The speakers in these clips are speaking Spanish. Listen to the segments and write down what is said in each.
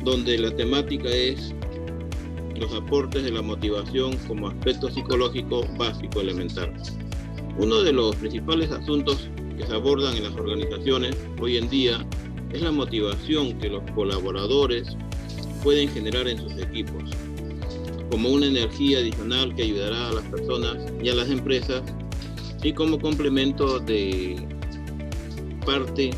donde la temática es los aportes de la motivación como aspecto psicológico básico elemental. Uno de los principales asuntos que se abordan en las organizaciones hoy en día es la motivación que los colaboradores pueden generar en sus equipos, como una energía adicional que ayudará a las personas y a las empresas y como complemento de parte,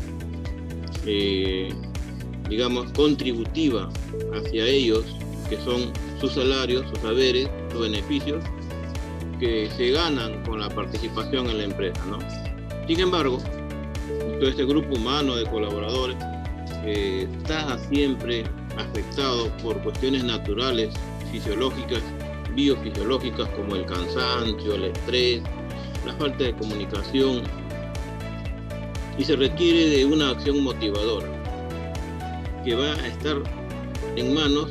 digamos, contributiva hacia ellos, que son sus salarios, sus saberes, sus beneficios, que se ganan con la participación en la empresa, ¿no? Sin embargo, todo este grupo humano de colaboradores está siempre afectado por cuestiones naturales, fisiológicas, biofisiológicas, como el cansancio, el estrés, la falta de comunicación, y se requiere de una acción motivadora que va a estar en manos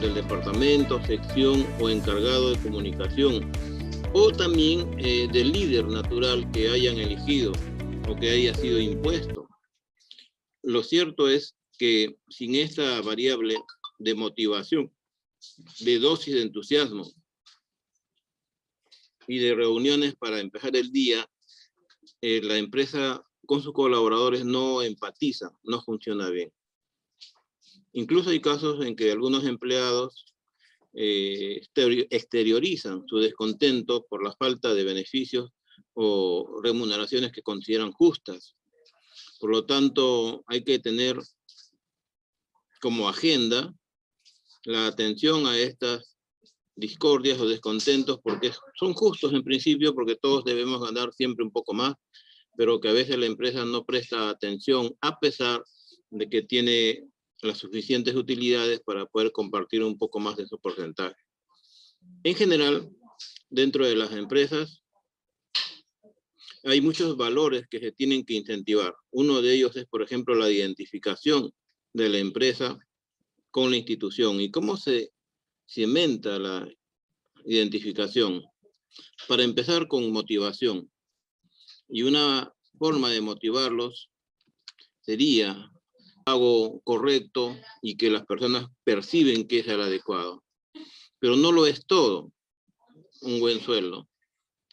del departamento, sección o encargado de comunicación, o también del líder natural que hayan elegido o que haya sido impuesto. Lo cierto es que sin esta variable de motivación, de dosis de entusiasmo y de reuniones para empezar el día, la empresa con sus colaboradores no empatiza, no funciona bien. Incluso hay casos en que algunos empleados exteriorizan su descontento por la falta de beneficios o remuneraciones que consideran justas. Por lo tanto, hay que tener como agenda la atención a estas discordias o descontentos, porque son justos en principio, porque todos debemos ganar siempre un poco más, pero que a veces la empresa no presta atención a pesar de que tiene las suficientes utilidades para poder compartir un poco más de su porcentaje. En general, dentro de las empresas hay muchos valores que se tienen que incentivar. Uno de ellos es, por ejemplo, la identificación de la empresa con la institución. ¿Y cómo se cimenta la identificación? Para empezar, con motivación. Y una forma de motivarlos sería pago correcto y que las personas perciben que es el adecuado. Pero no lo es todo un buen sueldo.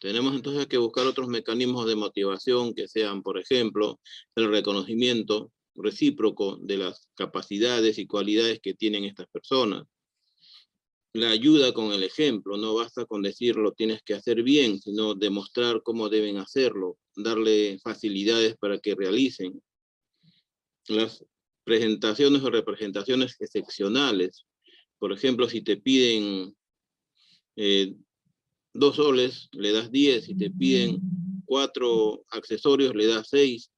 Tenemos entonces que buscar otros mecanismos de motivación que sean, por ejemplo, el reconocimiento recíproco de las capacidades y cualidades que tienen estas personas. La ayuda con el ejemplo, no basta con decir lo tienes que hacer bien, sino demostrar cómo deben hacerlo, darle facilidades para que realicen. Las presentaciones o representaciones excepcionales. Por ejemplo, si te piden 2 soles, le das 10. Si te piden 4 accesorios, le das 6.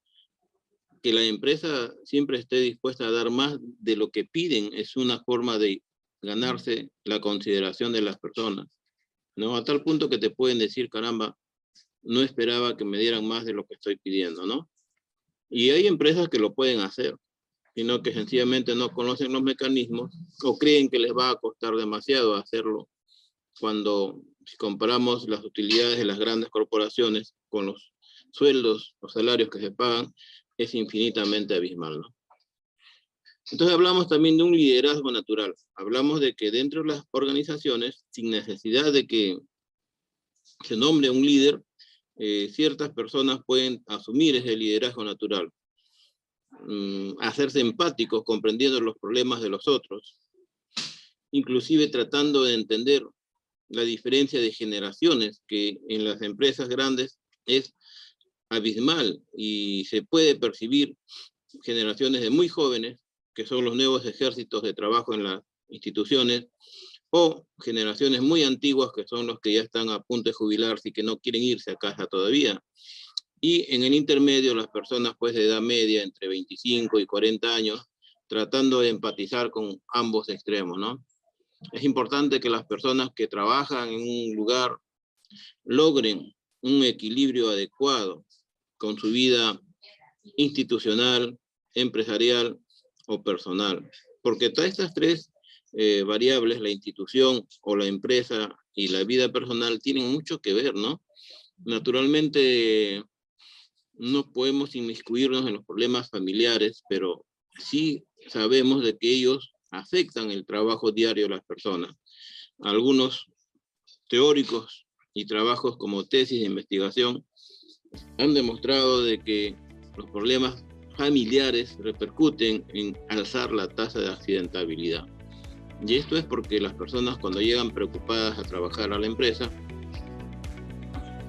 Que la empresa siempre esté dispuesta a dar más de lo que piden es una forma de ganarse la consideración de las personas, ¿no? A tal punto que te pueden decir, caramba, no esperaba que me dieran más de lo que estoy pidiendo, ¿no? Y hay empresas que lo pueden hacer, sino que sencillamente no conocen los mecanismos o creen que les va a costar demasiado hacerlo, cuando si comparamos las utilidades de las grandes corporaciones con los sueldos o salarios que se pagan, es infinitamente abismal, ¿no? Entonces hablamos también de un liderazgo natural. Hablamos de que dentro de las organizaciones, sin necesidad de que se nombre un líder, ciertas personas pueden asumir ese liderazgo natural. Hacerse empáticos, comprendiendo los problemas de los otros, inclusive tratando de entender la diferencia de generaciones, que en las empresas grandes es abismal y se puede percibir generaciones de muy jóvenes, que son los nuevos ejércitos de trabajo en las instituciones, o generaciones muy antiguas, que son los que ya están a punto de jubilarse y que no quieren irse a casa todavía. Y en el intermedio, las personas pues de edad media, entre 25 y 40 años, tratando de empatizar con ambos extremos, ¿no? Es importante que las personas que trabajan en un lugar logren un equilibrio adecuado con su vida institucional, empresarial o personal. Porque todas estas tres variables, la institución o la empresa y la vida personal, tienen mucho que ver, ¿no? Naturalmente, no podemos inmiscuirnos en los problemas familiares, pero sí sabemos de que ellos afectan el trabajo diario de las personas. Algunos teóricos y trabajos como tesis de investigación han demostrado de que los problemas familiares repercuten en alzar la tasa de accidentabilidad. Y esto es porque las personas, cuando llegan preocupadas a trabajar a la empresa,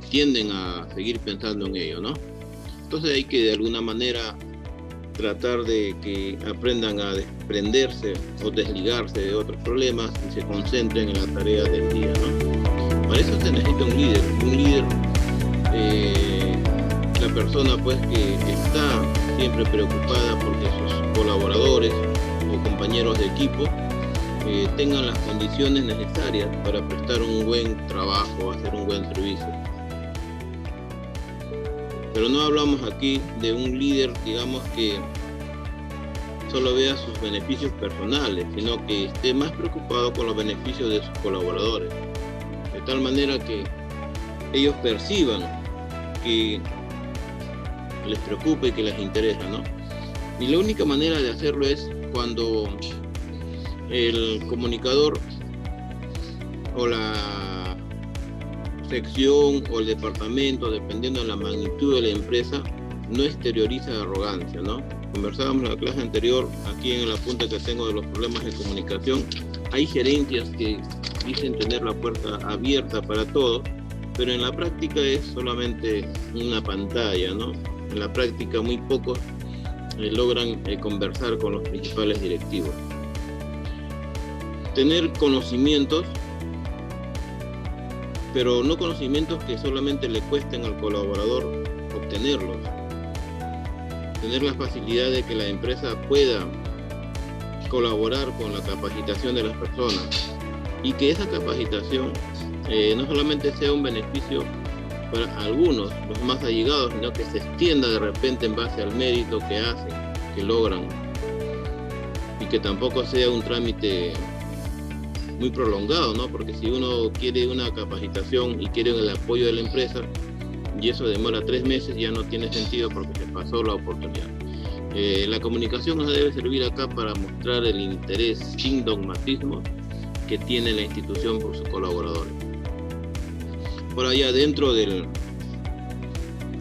tienden a seguir pensando en ello, ¿no? Entonces hay que de alguna manera tratar de que aprendan a desprenderse o desligarse de otros problemas y se concentren en la tarea del día, ¿no? Para eso se necesita un líder, la persona pues que está siempre preocupada porque sus colaboradores o compañeros de equipo tengan las condiciones necesarias para prestar un buen trabajo, hacer un buen servicio. Pero no hablamos aquí de un líder, digamos, que solo vea sus beneficios personales, sino que esté más preocupado con los beneficios de sus colaboradores. De tal manera que ellos perciban que les preocupa y que les interesa, ¿no? Y la única manera de hacerlo es cuando el comunicador o la sección o el departamento, dependiendo de la magnitud de la empresa, no exterioriza arrogancia, ¿no? Conversábamos en la clase anterior, aquí en el apunte que tengo de los problemas de comunicación, hay gerencias que dicen tener la puerta abierta para todos, pero en la práctica es solamente una pantalla, ¿no? En la práctica muy pocos logran conversar con los principales directivos. Tener conocimientos, pero no conocimientos que solamente le cuesten al colaborador obtenerlos. Tener la facilidad de que la empresa pueda colaborar con la capacitación de las personas y que esa capacitación no solamente sea un beneficio para algunos, los más allegados, sino que se extienda de repente en base al mérito que hacen, que logran, y que tampoco sea un trámite muy prolongado, ¿no? Porque si uno quiere una capacitación y quiere el apoyo de la empresa, y eso demora 3 meses, ya no tiene sentido porque se pasó la oportunidad. La comunicación nos debe servir acá para mostrar el interés sin dogmatismo que tiene la institución por sus colaboradores. Por allá dentro del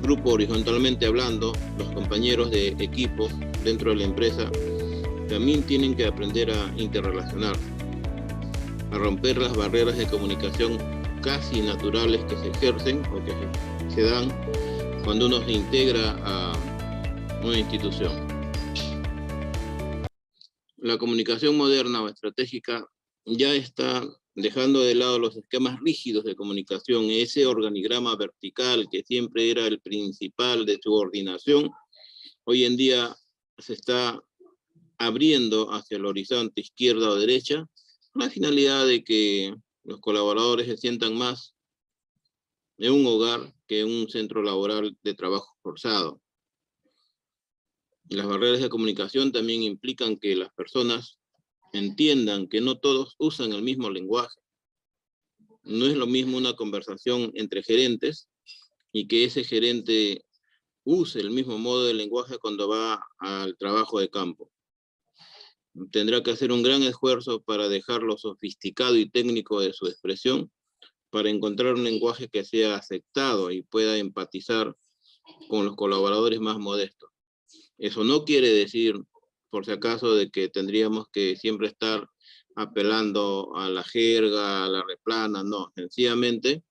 grupo, horizontalmente hablando, los compañeros de equipo dentro de la empresa también tienen que aprender a interrelacionar, a romper las barreras de comunicación casi naturales que se ejercen o que se dan cuando uno se integra a una institución. La comunicación moderna o estratégica ya está dejando de lado los esquemas rígidos de comunicación, ese organigrama vertical que siempre era el principal de subordinación, hoy en día se está abriendo hacia el horizonte izquierda o derecha, con la finalidad de que los colaboradores se sientan más en un hogar que en un centro laboral de trabajo forzado. Y las barreras de comunicación también implican que las personas entiendan que no todos usan el mismo lenguaje. No es lo mismo una conversación entre gerentes y que ese gerente use el mismo modo de lenguaje cuando va al trabajo de campo. Tendrá que hacer un gran esfuerzo para dejar lo sofisticado y técnico de su expresión, para encontrar un lenguaje que sea aceptado y pueda empatizar con los colaboradores más modestos. Eso no quiere decir, por si acaso, de que tendríamos que siempre estar apelando a la jerga, a la replana, no, sencillamente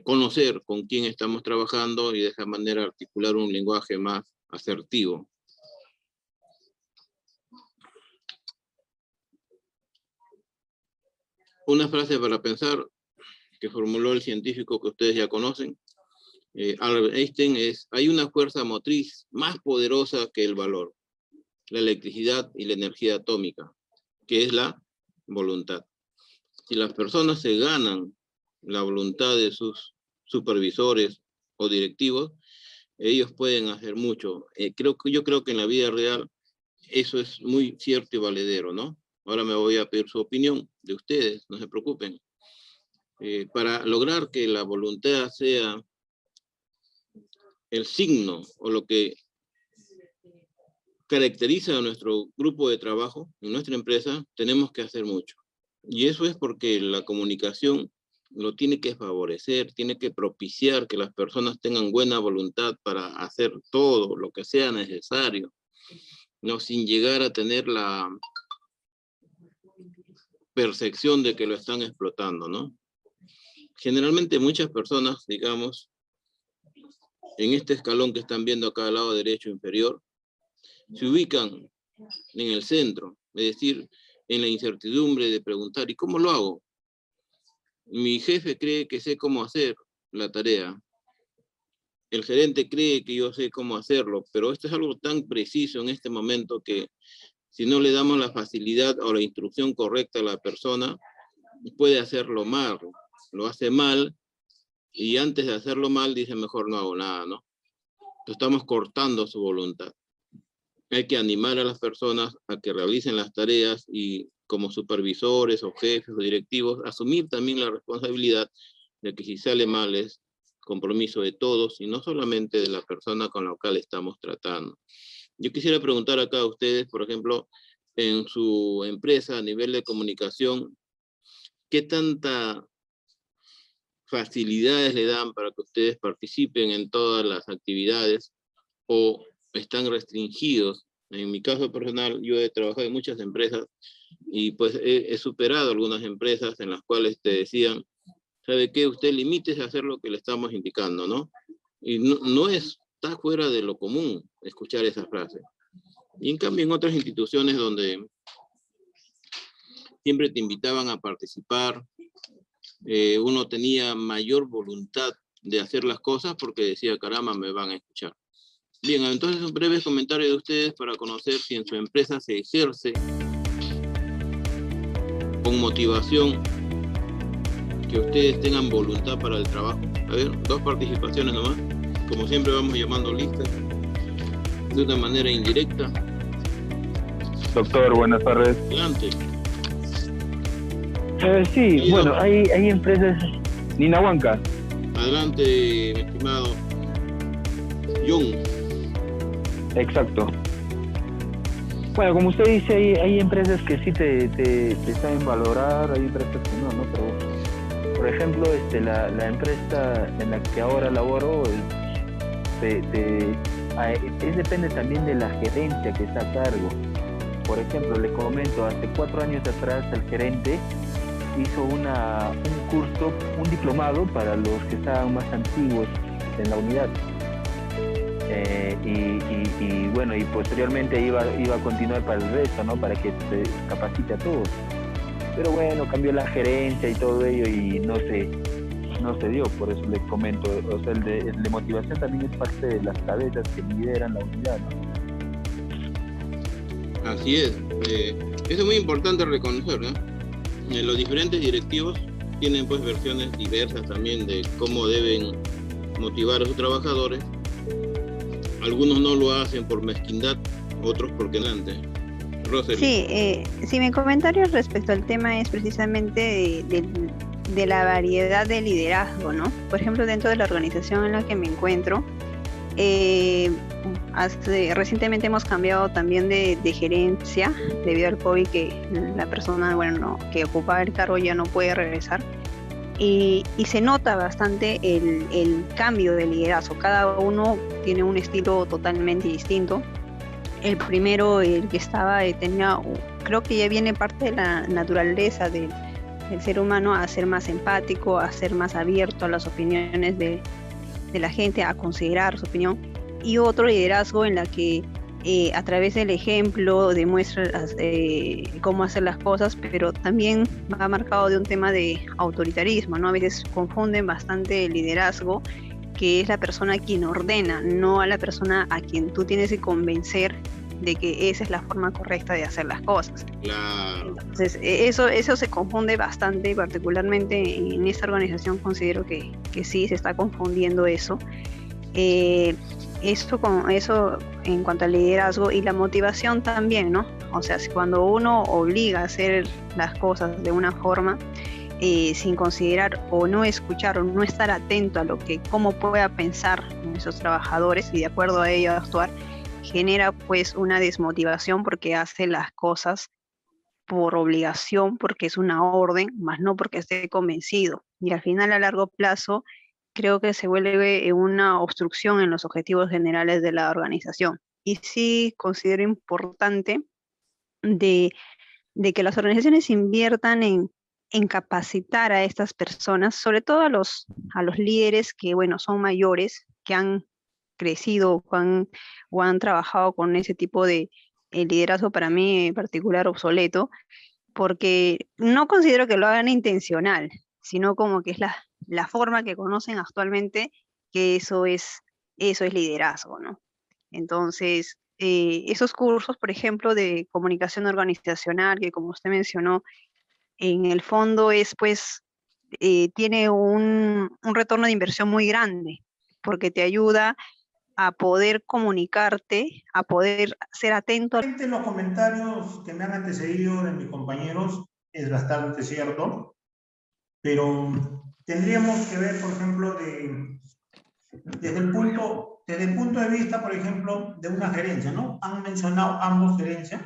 conocer con quién estamos trabajando y de esa manera articular un lenguaje más asertivo. Una frase para pensar que formuló el científico que ustedes ya conocen, Albert Einstein, es: hay una fuerza motriz más poderosa que el valor, la electricidad y la energía atómica, que es la voluntad. Si las personas se ganan la voluntad de sus supervisores o directivos, ellos pueden hacer mucho. Yo creo que en la vida real eso es muy cierto y valedero, ¿no? Ahora me voy a pedir su opinión de ustedes, no se preocupen. Para lograr que la voluntad sea el signo o lo que caracteriza a nuestro grupo de trabajo, en nuestra empresa, tenemos que hacer mucho. Y eso es porque la comunicación lo tiene que favorecer, tiene que propiciar que las personas tengan buena voluntad para hacer todo lo que sea necesario, no sin llegar a tener la percepción de que lo están explotando, ¿no? Generalmente muchas personas, digamos, en este escalón que están viendo acá al lado derecho inferior, se ubican en el centro, es decir, en la incertidumbre de preguntar, ¿y cómo lo hago? Mi jefe cree que sé cómo hacer la tarea. El gerente cree que yo sé cómo hacerlo, pero esto es algo tan preciso en este momento que si no le damos la facilidad o la instrucción correcta a la persona, puede hacerlo mal, lo hace mal, y antes de hacerlo mal dice mejor no hago nada, ¿no? Entonces estamos cortando su voluntad. Hay que animar a las personas a que realicen las tareas y como supervisores o jefes o directivos, asumir también la responsabilidad de que si sale mal es compromiso de todos y no solamente de la persona con la cual estamos tratando. Yo quisiera preguntar acá a ustedes, por ejemplo, en su empresa a nivel de comunicación, ¿qué tanta facilidades le dan para que ustedes participen en todas las actividades o están restringidos? En mi caso personal, yo he trabajado en muchas empresas y pues he superado algunas empresas en las cuales te decían, ¿sabe qué? Usted limítese a hacer lo que le estamos indicando, ¿no? Y no está fuera de lo común escuchar esa frase. Y en cambio en otras instituciones donde siempre te invitaban a participar, uno tenía mayor voluntad de hacer las cosas porque decía, caramba, me van a escuchar. Bien, entonces un breve comentario de ustedes para conocer si en su empresa se ejerce con motivación, que ustedes tengan voluntad para el trabajo. A ver, 2 participaciones nomás. Como siempre vamos llamando listas de una manera indirecta. Doctor, buenas tardes. Adelante. Sí, bueno, hay empresas... Ninahuanca. Adelante, mi estimado Jung. Exacto. Bueno, como usted dice, hay empresas que sí te saben valorar, hay empresas que no, pero por ejemplo, la empresa en la que ahora laboro depende también de la gerencia que está a cargo. Por ejemplo, le comento, hace 4 años atrás el gerente hizo un curso, un diplomado para los que estaban más antiguos en la unidad. Y bueno, y posteriormente iba a continuar para el resto, ¿no? Para que se capacite a todos. Pero bueno, cambió la gerencia y todo ello y no se dio, por eso les comento. O sea, el de motivación también es parte de las cabezas que lideran la unidad, ¿no? Así es. Eso es muy importante reconocer, ¿no? Los diferentes directivos tienen pues versiones diversas también de cómo deben motivar a sus trabajadores. Algunos no lo hacen por mezquindad, otros porque antes. Sí, mi comentario respecto al tema es precisamente de la variedad de liderazgo, ¿no? Por ejemplo, dentro de la organización en la que me encuentro, recientemente hemos cambiado también de gerencia debido al COVID, que la persona que ocupaba el cargo ya no puede regresar. Y se nota bastante el cambio de liderazgo. Cada uno tiene un estilo totalmente distinto. El primero, el que estaba, creo que ya viene parte de la naturaleza del ser humano a ser más empático, a ser más abierto a las opiniones de la gente, a considerar su opinión. Y otro liderazgo en la que a través del ejemplo demuestra cómo hacer las cosas, pero también va marcado de un tema de autoritarismo, ¿no? A veces confunden bastante el liderazgo, que es la persona quien ordena, no a la persona a quien tú tienes que convencer de que esa es la forma correcta de hacer las cosas. Claro. Entonces, eso se confunde bastante, particularmente en esta organización considero que sí se está confundiendo eso. Eso en cuanto al liderazgo y la motivación también, ¿no? O sea, cuando uno obliga a hacer las cosas de una forma sin considerar o no escuchar o no estar atento a cómo pueda pensar esos trabajadores y de acuerdo a ello actuar, genera pues una desmotivación porque hace las cosas por obligación, porque es una orden, más no porque esté convencido. Y al final, a largo plazo, creo que se vuelve una obstrucción en los objetivos generales de la organización. Y sí considero importante de, de que las organizaciones inviertan en capacitar a estas personas, sobre todo a los líderes que, bueno, son mayores, que han crecido o han trabajado con ese tipo de liderazgo para mí en particular obsoleto, porque no considero que lo hagan intencional, sino como que es la forma que conocen actualmente, que eso es liderazgo, ¿no? Entonces, esos cursos, por ejemplo, de comunicación organizacional, que como usted mencionó, en el fondo es pues, tiene un retorno de inversión muy grande, porque te ayuda a poder comunicarte, a poder ser atento a... Los comentarios que me han antecedido de mis compañeros es bastante cierto, pero tendríamos que ver, por ejemplo, desde el punto de vista, por ejemplo, de una gerencia, ¿no? Han mencionado ambos gerencias,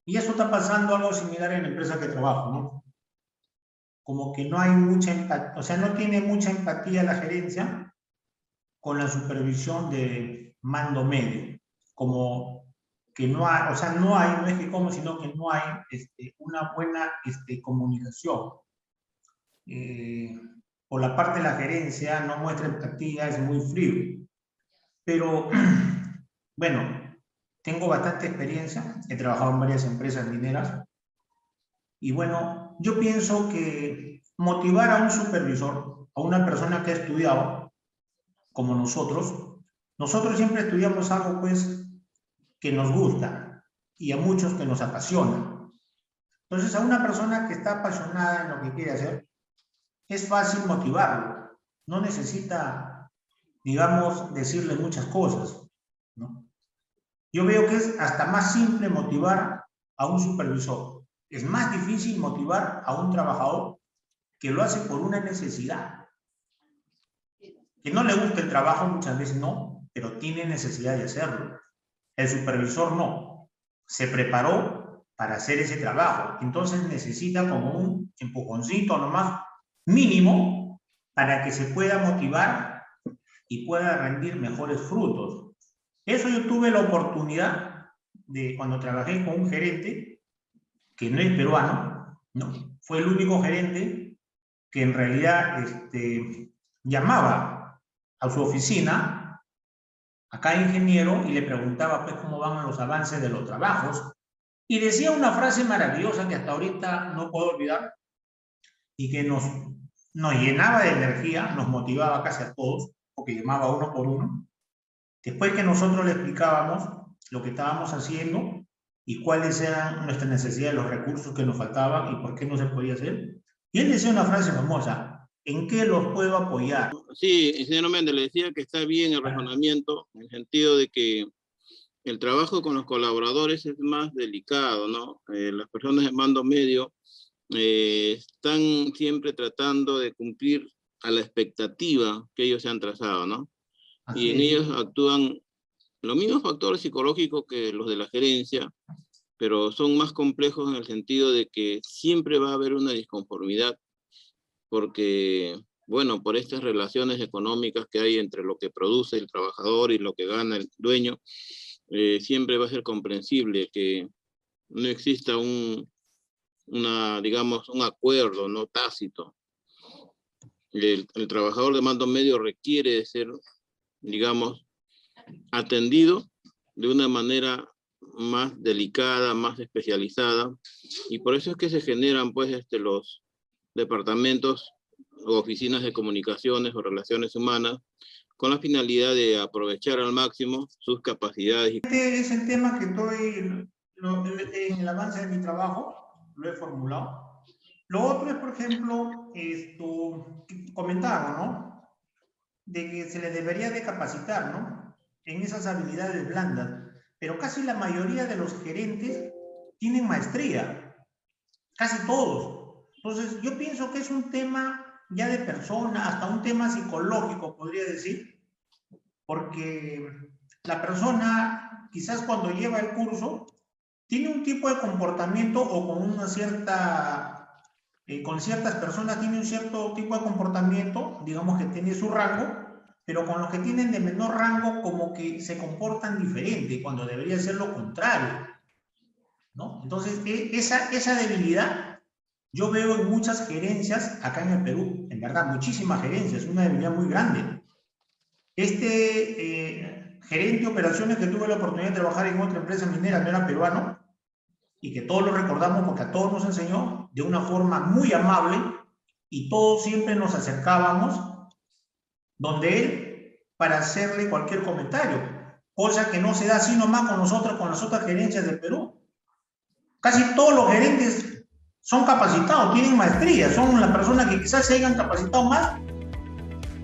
y eso está pasando algo similar en la empresa que trabajo, ¿no? Como que no hay mucha empatía, o sea, no tiene mucha empatía la gerencia con la supervisión de mando medio, como que no hay, o sea, no es que como, sino que no hay una buena comunicación. Por la parte de la gerencia no muestra empatía, es muy frío. Pero, bueno, tengo bastante experiencia, he trabajado en varias empresas mineras, y bueno, yo pienso que motivar a un supervisor, a una persona que ha estudiado, como nosotros siempre estudiamos algo, pues, que nos gusta, y a muchos que nos apasiona. Entonces, a una persona que está apasionada en lo que quiere hacer, es fácil motivarlo. No necesita, digamos, decirle muchas cosas, ¿no? Yo veo que es hasta más simple motivar a un supervisor. Es más difícil motivar a un trabajador que lo hace por una necesidad. Que no le gusta el trabajo, muchas veces no, pero tiene necesidad de hacerlo. El supervisor no. Se preparó para hacer ese trabajo. Entonces necesita como un empujoncito nomás mínimo para que se pueda motivar y pueda rendir mejores frutos. Eso yo tuve la oportunidad de cuando trabajé con un gerente que no es peruano, ¿no? Fue el único gerente que en realidad llamaba a su oficina, a cada ingeniero, y le preguntaba pues cómo van los avances de los trabajos, y decía una frase maravillosa que hasta ahorita no puedo olvidar, y que nos llenaba de energía, nos motivaba casi a todos, porque llamaba uno por uno. Después que nosotros le explicábamos lo que estábamos haciendo y cuáles eran nuestras necesidades, los recursos que nos faltaban y por qué no se podía hacer, y él decía una frase famosa: ¿en qué los puedo apoyar? Sí, señor Méndez, le decía que está bien el razonamiento, en el sentido de que el trabajo con los colaboradores es más delicado, ¿no? Las personas de mando medio están siempre tratando de cumplir a la expectativa que ellos se han trazado, ¿no? Y en ellos actúan los mismos factores psicológicos que los de la gerencia, pero son más complejos en el sentido de que siempre va a haber una disconformidad, porque, bueno, por estas relaciones económicas que hay entre lo que produce el trabajador y lo que gana el dueño, siempre va a ser comprensible que no exista digamos, un acuerdo no tácito. El trabajador de mando medio requiere ser, digamos, atendido de una manera más delicada, más especializada, y por eso es que se generan pues los departamentos o oficinas de comunicaciones o relaciones humanas con la finalidad de aprovechar al máximo sus capacidades. Este es el tema que estoy, en el avance de mi trabajo, lo he formulado. Lo otro es, por ejemplo, esto que comentaron, ¿no? De que se les debería de capacitar, ¿no? En esas habilidades blandas. Pero casi la mayoría de los gerentes tienen maestría. Casi todos. Entonces, yo pienso que es un tema ya de persona, hasta un tema psicológico, podría decir, porque la persona quizás cuando lleva el curso, tiene un tipo de comportamiento o con una cierta, con ciertas personas tiene un cierto tipo de comportamiento, digamos que tiene su rango, pero con los que tienen de menor rango como que se comportan diferente, cuando debería ser lo contrario, ¿no? Entonces, esa debilidad yo veo en muchas gerencias acá en el Perú, en verdad, muchísimas gerencias, una debilidad muy grande. Gerente de operaciones que tuve la oportunidad de trabajar en otra empresa minera, no era peruano, y que todos lo recordamos porque a todos nos enseñó de una forma muy amable y todos siempre nos acercábamos donde él para hacerle cualquier comentario, cosa que no se da así nomás con nosotros, con las otras gerencias del Perú. Casi todos los gerentes son capacitados, tienen maestría, son las personas que quizás se hayan capacitado más,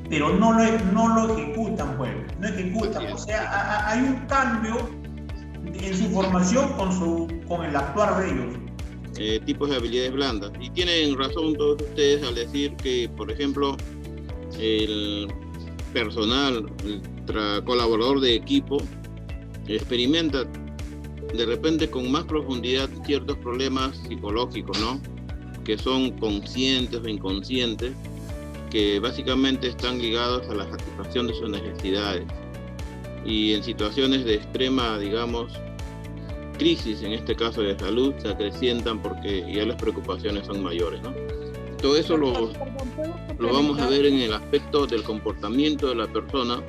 pero no lo ejecutan, pues, no ejecutan. O sea, hay un cambio en su formación con el actuar de ellos. Tipos de habilidades blandas. Y tienen razón todos ustedes al decir que, por ejemplo, el personal, el colaborador de equipo, experimenta de repente con más profundidad ciertos problemas psicológicos, ¿no? Que son conscientes o inconscientes, que básicamente están ligados a la satisfacción de sus necesidades. Y en situaciones de extrema, digamos, crisis, en este caso de salud, se acrecientan porque ya las preocupaciones son mayores, ¿no? Todo eso lo vamos a ver en el aspecto del comportamiento de la persona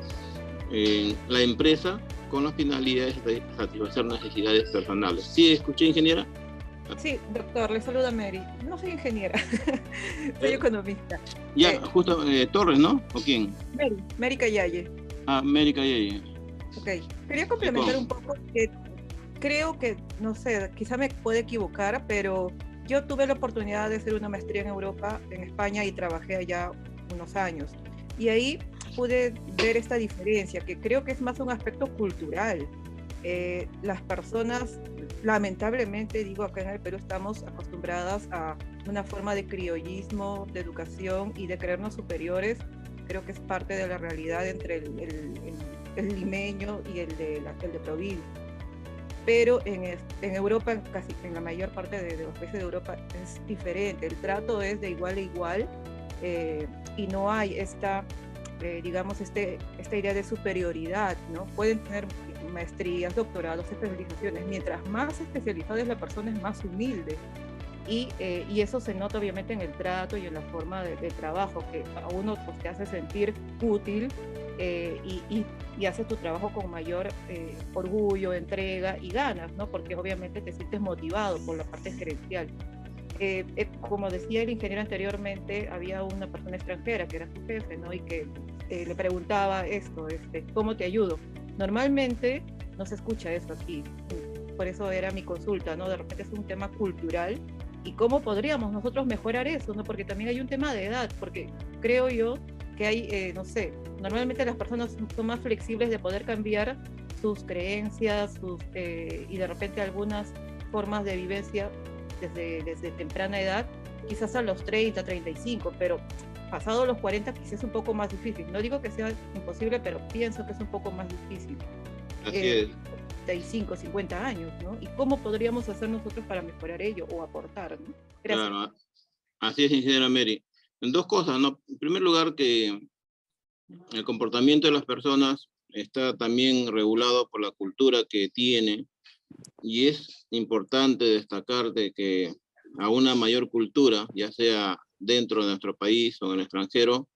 en la empresa con las finalidades de satisfacer necesidades personales. ¿Sí escuché, ingeniera? Sí, doctor, le saluda Mary. No soy ingeniera, soy economista. Ya, justo Torres, ¿no? ¿O quién? Mary Callaye. Ah, Mary Callaye. Ok, quería complementar un poco que creo que, no sé, quizá me puede equivocar, pero yo tuve la oportunidad de hacer una maestría en Europa, en España, y trabajé allá unos años. Y ahí pude ver esta diferencia, que creo que es más un aspecto cultural. Las personas, lamentablemente, digo, acá en el Perú estamos acostumbradas a una forma de criollismo, de educación y de creernos superiores. Creo que es parte de la realidad entre el limeño y el de provincia. Pero en Europa, casi en la mayor parte de los países de Europa, es diferente. El trato es de igual a igual y no hay esta idea de superioridad, ¿no? Pueden tener maestrías, doctorados, especializaciones. Mientras más especializada es la persona, es más humilde. Y eso se nota obviamente en el trato y en la forma de trabajo, que a uno pues, te hace sentir útil y haces tu trabajo con mayor orgullo, entrega y ganas, ¿no? Porque obviamente te sientes motivado por la parte gerencial. Como decía el ingeniero anteriormente, había una persona extranjera que era su jefe, ¿no? Y que le preguntaba esto, ¿cómo te ayudo? Normalmente no se escucha eso aquí, por eso era mi consulta, ¿no? De repente es un tema cultural y cómo podríamos nosotros mejorar eso, ¿no? Porque también hay un tema de edad, porque creo yo que hay, no sé, normalmente las personas son más flexibles de poder cambiar sus creencias, y de repente algunas formas de vivencia desde temprana edad, quizás a los 30, 35, pero pasado los 40 quizás es un poco más difícil. No digo que sea imposible, pero pienso que es un poco más difícil. Así es. 35, 50 años, ¿no? ¿Y cómo podríamos hacer nosotros para mejorar ello o aportar, ¿no? Gracias. Claro, así es, ingeniera Mary. En dos cosas, ¿no? En primer lugar, que el comportamiento de las personas está también regulado por la cultura que tiene, y es importante destacar de que a una mayor cultura, ya sea dentro de nuestro país o en el extranjero,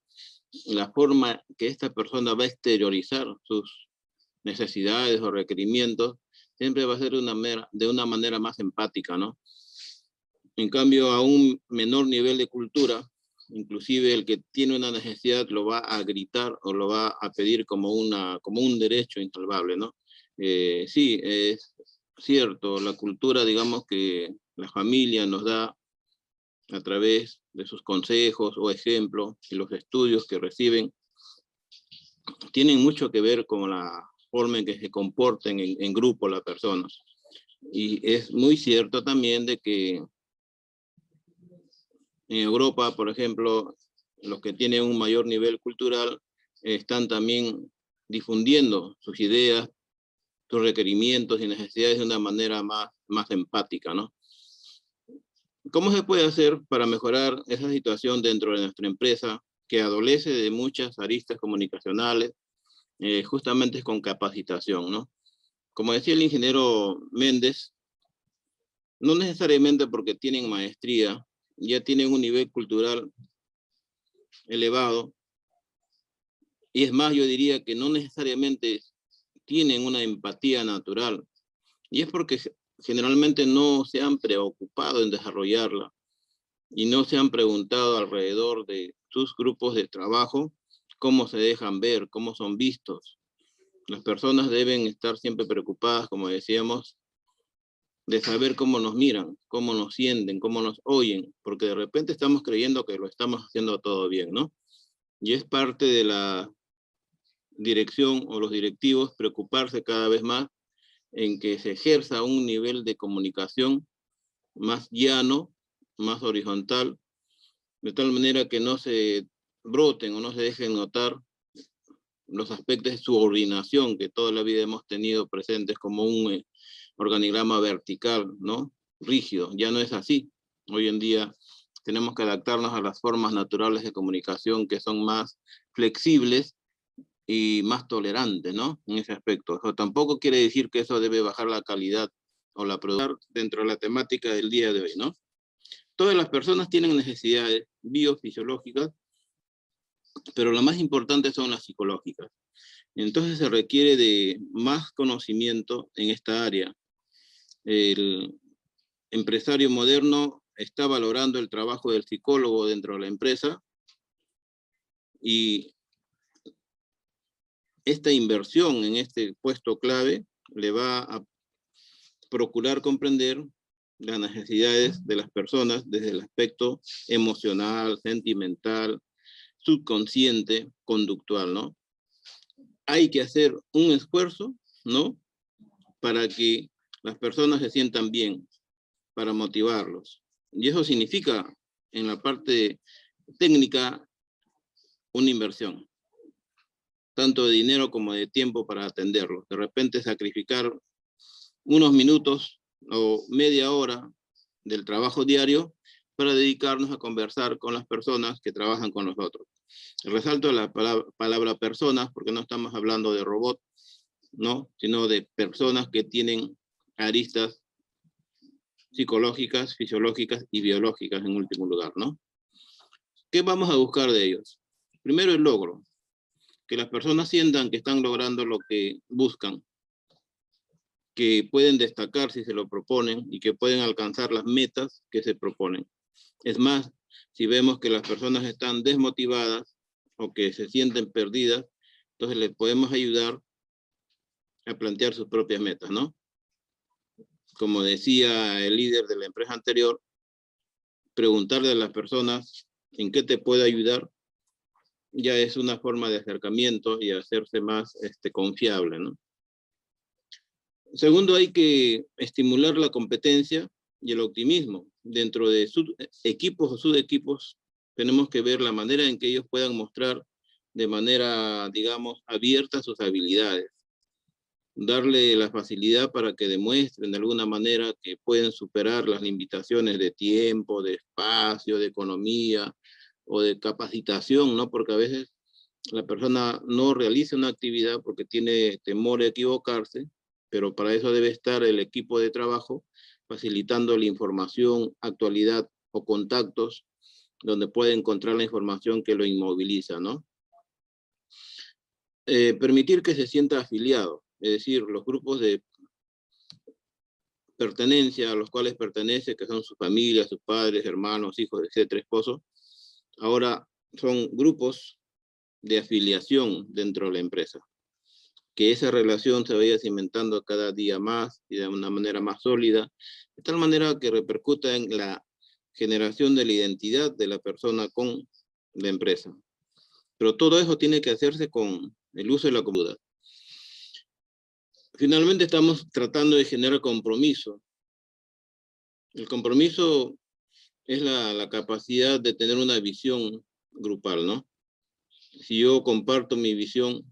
la forma que esta persona va a exteriorizar sus necesidades o requerimientos siempre va a ser de una manera más empática, ¿no? En cambio, a un menor nivel de cultura, inclusive el que tiene una necesidad lo va a gritar o lo va a pedir como un derecho insalvable, ¿no? Sí, es cierto, la cultura, digamos, que la familia nos da a través de sus consejos o ejemplos y los estudios que reciben, tienen mucho que ver con la forma en que se comporten en grupo las personas. Y es muy cierto también de que en Europa, por ejemplo, los que tienen un mayor nivel cultural están también difundiendo sus ideas sus requerimientos y necesidades de una manera más empática, ¿no? ¿Cómo se puede hacer para mejorar esa situación dentro de nuestra empresa que adolece de muchas aristas comunicacionales, justamente con capacitación, ¿no? Como decía el ingeniero Méndez, no necesariamente porque tienen maestría, ya tienen un nivel cultural elevado, y es más, yo diría que no necesariamente tienen una empatía natural, y es porque generalmente no se han preocupado en desarrollarla, y no se han preguntado alrededor de sus grupos de trabajo cómo se dejan ver, cómo son vistos. Las personas deben estar siempre preocupadas, como decíamos, de saber cómo nos miran, cómo nos sienten, cómo nos oyen, porque de repente estamos creyendo que lo estamos haciendo todo bien, ¿no? Y es parte de la dirección o los directivos preocuparse cada vez más en que se ejerza un nivel de comunicación más llano, más horizontal, de tal manera que no se broten o no se dejen notar los aspectos de subordinación que toda la vida hemos tenido presentes como un organigrama vertical, ¿no? Rígido. Ya no es así. Hoy en día tenemos que adaptarnos a las formas naturales de comunicación que son más flexibles y más tolerantes, ¿no? En ese aspecto. Eso tampoco quiere decir que eso debe bajar la calidad o la producción dentro de la temática del día de hoy, ¿no? Todas las personas tienen necesidades biofisiológicas, pero lo más importante son las psicológicas. Entonces se requiere de más conocimiento en esta área. El empresario moderno está valorando el trabajo del psicólogo dentro de la empresa, y esta inversión en este puesto clave le va a procurar comprender las necesidades de las personas desde el aspecto emocional, sentimental, subconsciente, conductual, ¿no? Hay que hacer un esfuerzo, ¿no? Para que las personas se sientan bien, para motivarlos. Y eso significa, en la parte técnica, una inversión, tanto de dinero como de tiempo para atenderlos. De repente sacrificar unos minutos o media hora del trabajo diario para dedicarnos a conversar con las personas que trabajan con nosotros. Resalto la palabra personas porque no estamos hablando de robots, ¿no? Sino de personas que tienen aristas psicológicas, fisiológicas y biológicas en último lugar, ¿no? ¿Qué vamos a buscar de ellos? Primero, el logro. Que las personas sientan que están logrando lo que buscan, que pueden destacar si se lo proponen y que pueden alcanzar las metas que se proponen. Es más, si vemos que las personas están desmotivadas o que se sienten perdidas, entonces les podemos ayudar a plantear sus propias metas, ¿no? Como decía el líder de la empresa anterior, preguntarle a las personas en qué te puede ayudar ya es una forma de acercamiento y hacerse más confiable, ¿no? Segundo, hay que estimular la competencia y el optimismo. Dentro de sus equipos o subequipos, tenemos que ver la manera en que ellos puedan mostrar de manera, digamos, abierta sus habilidades. Darle la facilidad para que demuestren de alguna manera que pueden superar las limitaciones de tiempo, de espacio, de economía o de capacitación, ¿no? Porque a veces la persona no realiza una actividad porque tiene temor a equivocarse, pero para eso debe estar el equipo de trabajo facilitando la información, actualidad o contactos donde puede encontrar la información que lo inmoviliza, ¿no? Permitir que se sienta afiliado, es decir, los grupos de pertenencia a los cuales pertenece, que son sus familias, sus padres, hermanos, hijos, etcétera, esposos, ahora son grupos de afiliación dentro de la empresa. Que esa relación se vaya cimentando cada día más y de una manera más sólida, de tal manera que repercuta en la generación de la identidad de la persona con la empresa. Pero todo eso tiene que hacerse con el uso de la computadora. Finalmente estamos tratando de generar compromiso. El compromiso es la capacidad de tener una visión grupal, ¿no? Si yo comparto mi visión,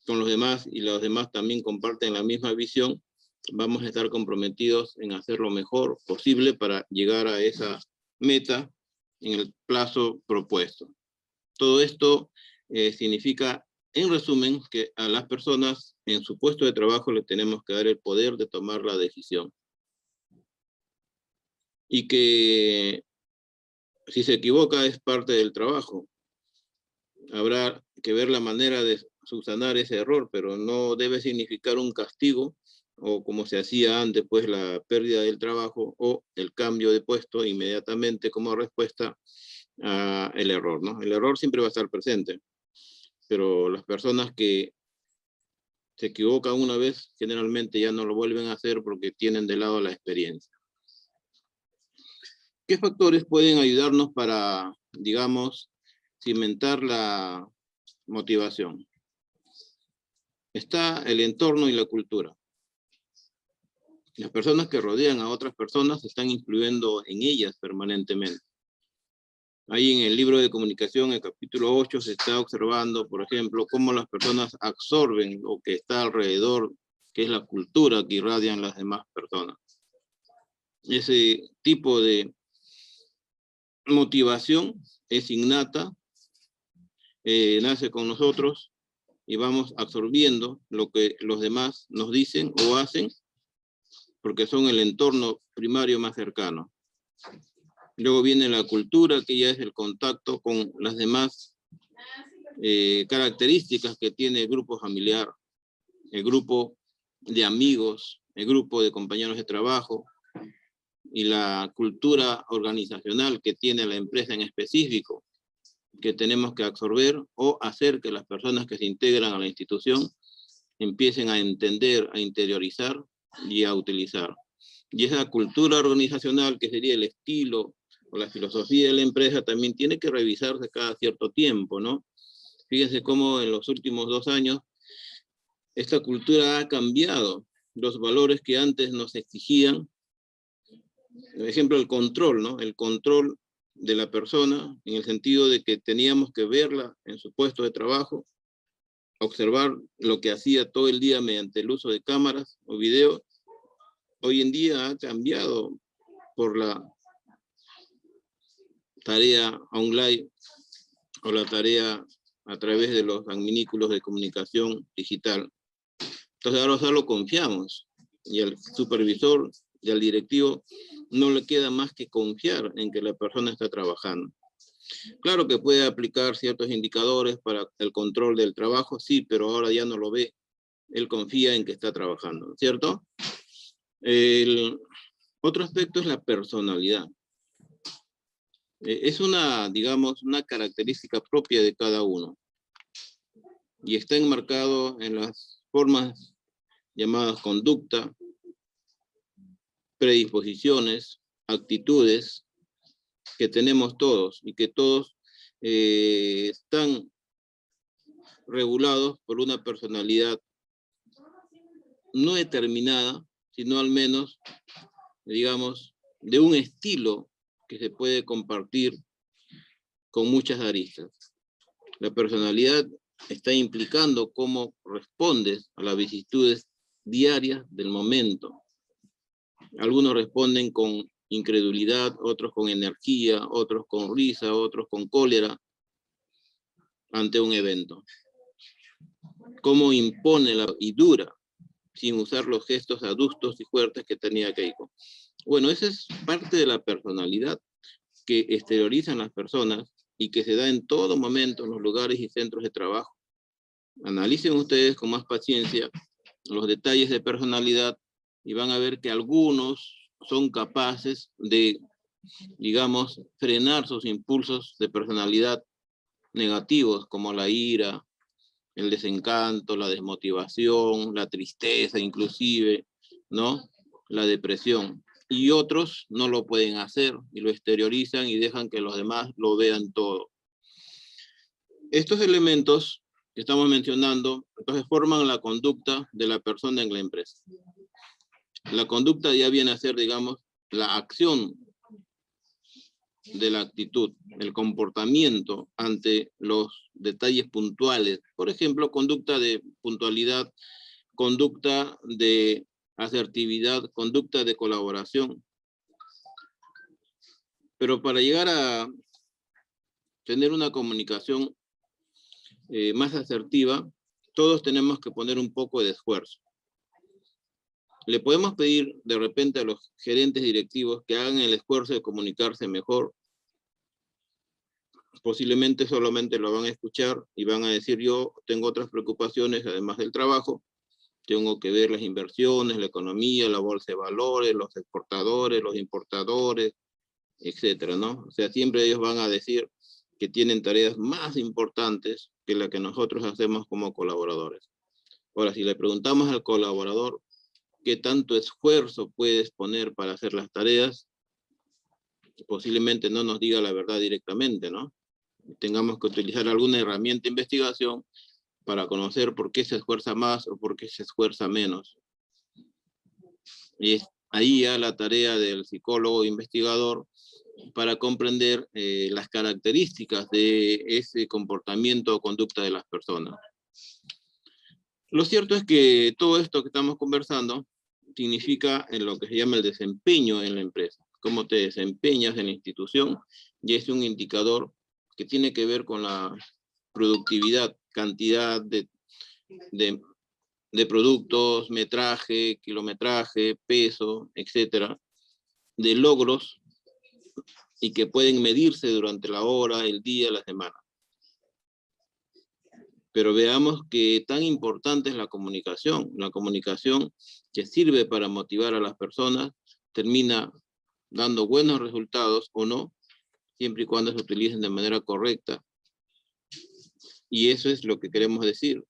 con los demás y los demás también comparten la misma visión, vamos a estar comprometidos en hacer lo mejor posible para llegar a esa meta en el plazo propuesto. Todo esto significa, en resumen, que a las personas en su puesto de trabajo le tenemos que dar el poder de tomar la decisión. Y que si se equivoca es parte del trabajo. Habrá que ver la manera de subsanar ese error, pero no debe significar un castigo, o como se hacía antes, pues la pérdida del trabajo o el cambio de puesto inmediatamente como respuesta al error, ¿no? El error siempre va a estar presente, pero las personas que se equivocan una vez, generalmente ya no lo vuelven a hacer porque tienen de lado la experiencia. ¿Qué factores pueden ayudarnos para, digamos, cimentar la motivación? Está el entorno y la cultura. Las personas que rodean a otras personas están influyendo en ellas permanentemente. Ahí en el libro de comunicación, el capítulo 8, se está observando, por ejemplo, cómo las personas absorben lo que está alrededor, que es la cultura que irradian las demás personas. Ese tipo de motivación es innata, nace con nosotros y vamos absorbiendo lo que los demás nos dicen o hacen, porque son el entorno primario más cercano. Luego viene la cultura, que ya es el contacto con las demás características que tiene el grupo familiar, el grupo de amigos, el grupo de compañeros de trabajo, y la cultura organizacional que tiene la empresa en específico, que tenemos que absorber o hacer que las personas que se integran a la institución empiecen a entender, a interiorizar y a utilizar. Y esa cultura organizacional, que sería el estilo o la filosofía de la empresa, también tiene que revisarse cada cierto tiempo, ¿no? Fíjense cómo en los últimos 2 años esta cultura ha cambiado. Los valores que antes nos exigían, por ejemplo, el control, ¿no? El control de la persona, en el sentido de que teníamos que verla en su puesto de trabajo, observar lo que hacía todo el día mediante el uso de cámaras o videos. Hoy en día ha cambiado por la tarea online o la tarea a través de los adminículos de comunicación digital. Entonces ahora solo confiamos, y al supervisor y al directivo no le queda más que confiar en que la persona está trabajando. Claro que puede aplicar ciertos indicadores para el control del trabajo, sí, pero ahora ya no lo ve. Él confía en que está trabajando, ¿cierto? El otro aspecto es la personalidad. Es una, digamos, una característica propia de cada uno. Y está enmarcado en las formas llamadas conducta, predisposiciones, actitudes que tenemos todos y que todos están regulados por una personalidad no determinada, sino al menos, digamos, de un estilo que se puede compartir con muchas aristas. La personalidad está implicando cómo respondes a las vicisitudes diarias del momento. Algunos responden con incredulidad, otros con energía, otros con risa, otros con cólera ante un evento. Cómo impone y dura, sin usar los gestos adustos y fuertes que tenía Keiko. Bueno, esa es parte de la personalidad que exteriorizan las personas y que se da en todo momento en los lugares y centros de trabajo. Analicen ustedes con más paciencia los detalles de personalidad y van a ver que algunos son capaces de, digamos, frenar sus impulsos de personalidad negativos, como la ira, el desencanto, la desmotivación, la tristeza inclusive, ¿no? La depresión. Y otros no lo pueden hacer y lo exteriorizan y dejan que los demás lo vean todo. Estos elementos que estamos mencionando, entonces forman la conducta de la persona en la empresa. La conducta ya viene a ser, digamos, la acción de la actitud, el comportamiento ante los detalles puntuales. Por ejemplo, conducta de puntualidad, conducta de asertividad, conducta de colaboración. Pero para llegar a tener una comunicación más asertiva, todos tenemos que poner un poco de esfuerzo. Le podemos pedir de repente a los gerentes directivos que hagan el esfuerzo de comunicarse mejor. Posiblemente solamente lo van a escuchar y van a decir: yo tengo otras preocupaciones además del trabajo, tengo que ver las inversiones, la economía, la bolsa de valores, los exportadores, los importadores, etcétera, ¿no? O sea, siempre ellos van a decir que tienen tareas más importantes que la que nosotros hacemos como colaboradores. Ahora, si le preguntamos al colaborador qué tanto esfuerzo puedes poner para hacer las tareas, posiblemente no nos diga la verdad directamente, ¿no? Tengamos que utilizar alguna herramienta de investigación para conocer por qué se esfuerza más o por qué se esfuerza menos. Y es ahí ya la tarea del psicólogo investigador para comprender las características de ese comportamiento o conducta de las personas. Lo cierto es que todo esto que estamos conversando significa en lo que se llama el desempeño en la empresa. Cómo te desempeñas en la institución, y es un indicador que tiene que ver con la productividad, cantidad de productos, metraje, kilometraje, peso, etcétera, de logros, y que pueden medirse durante la hora, el día, la semana. Pero veamos que tan importante es la comunicación que sirve para motivar a las personas, termina dando buenos resultados o no, siempre y cuando se utilicen de manera correcta. Y eso es lo que queremos decir,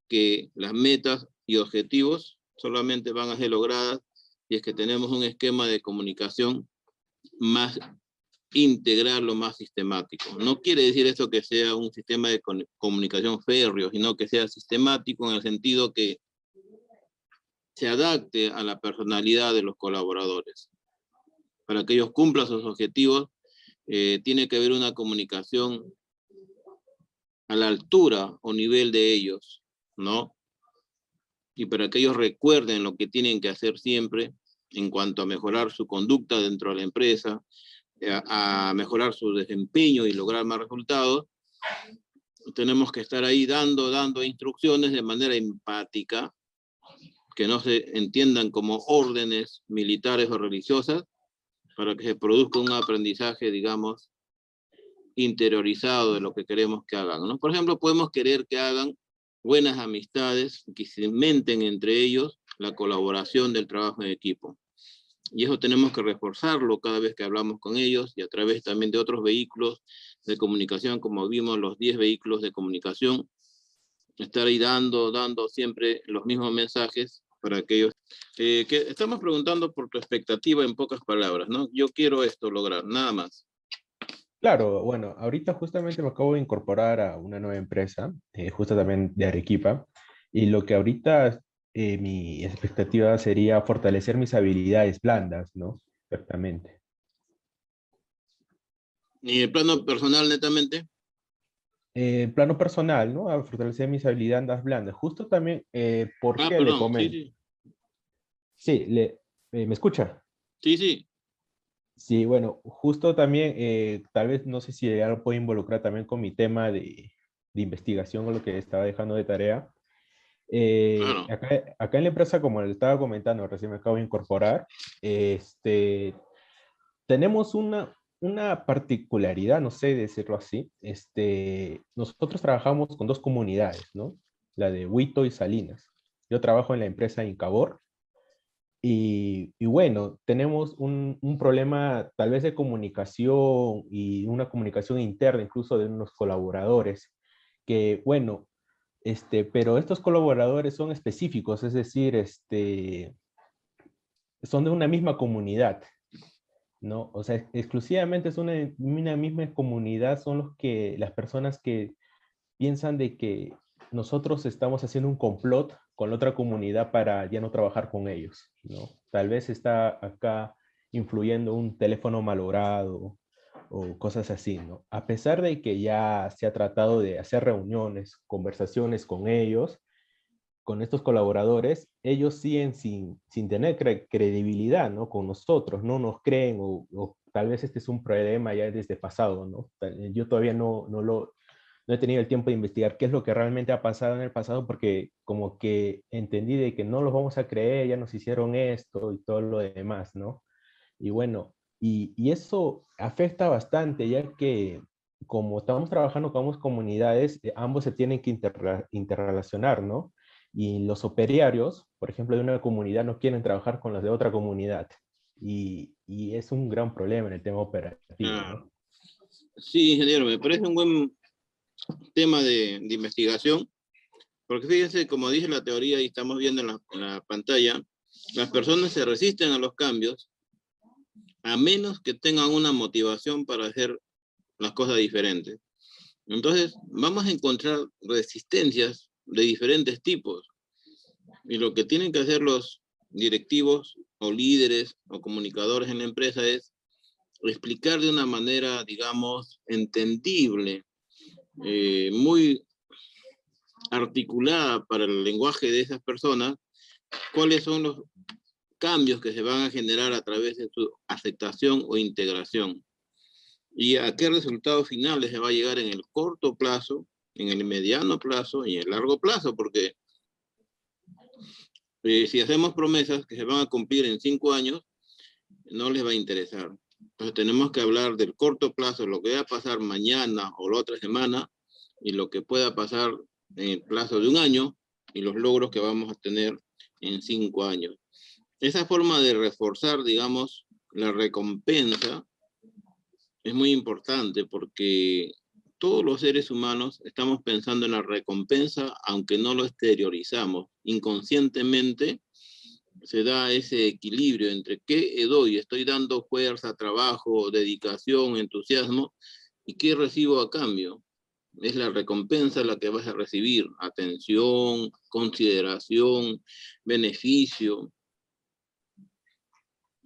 que las metas y objetivos solamente van a ser logradas si es que tenemos un esquema de comunicación más integral o más sistemático. No quiere decir esto que sea un sistema de comunicación férreo, sino que sea sistemático en el sentido que se adapte a la personalidad de los colaboradores. Para que ellos cumplan sus objetivos, tiene que haber una comunicación a la altura o nivel de ellos, ¿no? Y para que ellos recuerden lo que tienen que hacer siempre en cuanto a mejorar su conducta dentro de la empresa, a mejorar su desempeño y lograr más resultados, tenemos que estar ahí dando instrucciones de manera empática, que no se entiendan como órdenes militares o religiosas, para que se produzca un aprendizaje, digamos, interiorizado de lo que queremos que hagan, ¿no? Por ejemplo, podemos querer que hagan buenas amistades, que cimenten entre ellos la colaboración del trabajo en equipo. Y eso tenemos que reforzarlo cada vez que hablamos con ellos, y a través también de otros vehículos de comunicación, como vimos los 10 vehículos de comunicación, estar ahí dando siempre los mismos mensajes para que ellos... que estamos preguntando por tu expectativa en pocas palabras, ¿no? Yo quiero esto lograr, nada más. Claro, bueno, ahorita justamente me acabo de incorporar a una nueva empresa, justo también de Arequipa, y lo que ahorita mi expectativa sería fortalecer mis habilidades blandas, ¿no? Exactamente. ¿Y el plano personal netamente? Plano personal, ¿no? A fortalecer mis habilidades blandas. Justo también, ¿por qué le Perdón, comento? sí. Sí, ¿me escucha? Sí. Sí, bueno, justo también, tal vez, no sé si ya lo puedo involucrar también con mi tema de investigación o lo que estaba dejando de tarea. Claro. Acá en la empresa, como le estaba comentando, recién me acabo de incorporar, tenemos una particularidad, no sé decirlo así. Nosotros trabajamos con dos comunidades, ¿no? La de Huito y Salinas. Yo trabajo en la empresa Incabor. Y bueno, tenemos un problema tal vez de comunicación y una comunicación interna, incluso de unos colaboradores, que bueno, pero estos colaboradores son específicos, es decir, son de una misma comunidad, ¿no? O sea, exclusivamente es una misma comunidad, son las personas que piensan de que nosotros estamos haciendo un complot con la otra comunidad para ya no trabajar con ellos, ¿no? Tal vez está acá influyendo un teléfono malogrado o cosas así, ¿no? A pesar de que ya se ha tratado de hacer reuniones, conversaciones con ellos, con estos colaboradores, ellos siguen sin tener credibilidad, ¿no? Con nosotros, no nos creen o tal vez este es un problema ya desde pasado, ¿no? Yo todavía no he tenido el tiempo de investigar qué es lo que realmente ha pasado en el pasado porque como que entendí de que no los vamos a creer, ya nos hicieron esto y todo lo demás, ¿no? Y bueno, y eso afecta bastante, ya que como estamos trabajando con ambas comunidades, ambos se tienen que interrelacionar, ¿no? Y los operarios, por ejemplo, de una comunidad no quieren trabajar con los de otra comunidad. Y es un gran problema en el tema operativo, ¿no? Sí, ingeniero, me parece un buen tema de investigación, porque fíjense, como dice la teoría y estamos viendo en la pantalla, las personas se resisten a los cambios a menos que tengan una motivación para hacer las cosas diferentes. Entonces, vamos a encontrar resistencias de diferentes tipos. Y lo que tienen que hacer los directivos o líderes o comunicadores en la empresa es explicar de una manera, digamos, entendible, muy articulada para el lenguaje de esas personas, cuáles son los cambios que se van a generar a través de su aceptación o integración. Y a qué resultados finales se va a llegar en el corto plazo, en el mediano plazo y en el largo plazo, porque si hacemos promesas que se van a cumplir en 5 años, no les va a interesar. Entonces tenemos que hablar del corto plazo, lo que va a pasar mañana o la otra semana, y lo que pueda pasar en el plazo de 1 año, y los logros que vamos a tener en 5 años. Esa forma de reforzar, digamos, la recompensa es muy importante porque todos los seres humanos estamos pensando en la recompensa, aunque no lo exteriorizamos. Inconscientemente se da ese equilibrio entre qué doy, estoy dando fuerza, trabajo, dedicación, entusiasmo, y qué recibo a cambio. Es la recompensa la que vas a recibir, atención, consideración, beneficio,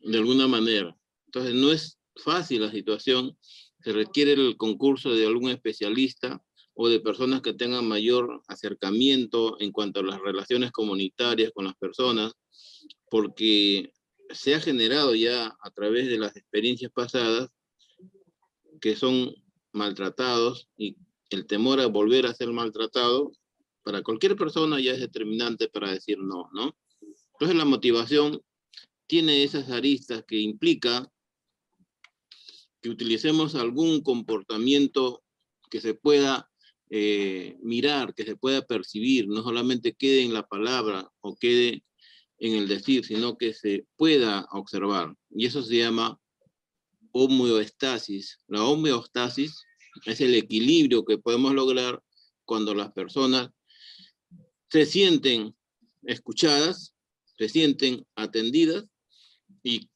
de alguna manera. Entonces no es fácil la situación, se requiere el concurso de algún especialista o de personas que tengan mayor acercamiento en cuanto a las relaciones comunitarias con las personas, porque se ha generado ya a través de las experiencias pasadas que son maltratados y el temor a volver a ser maltratado para cualquier persona ya es determinante para decir no, ¿no? Entonces la motivación tiene esas aristas que implica que utilicemos algún comportamiento que se pueda mirar, que se pueda percibir, no solamente quede en la palabra o quede en el decir, sino que se pueda observar. Y eso se llama homeostasis. La homeostasis es el equilibrio que podemos lograr cuando las personas se sienten escuchadas, se sienten atendidas y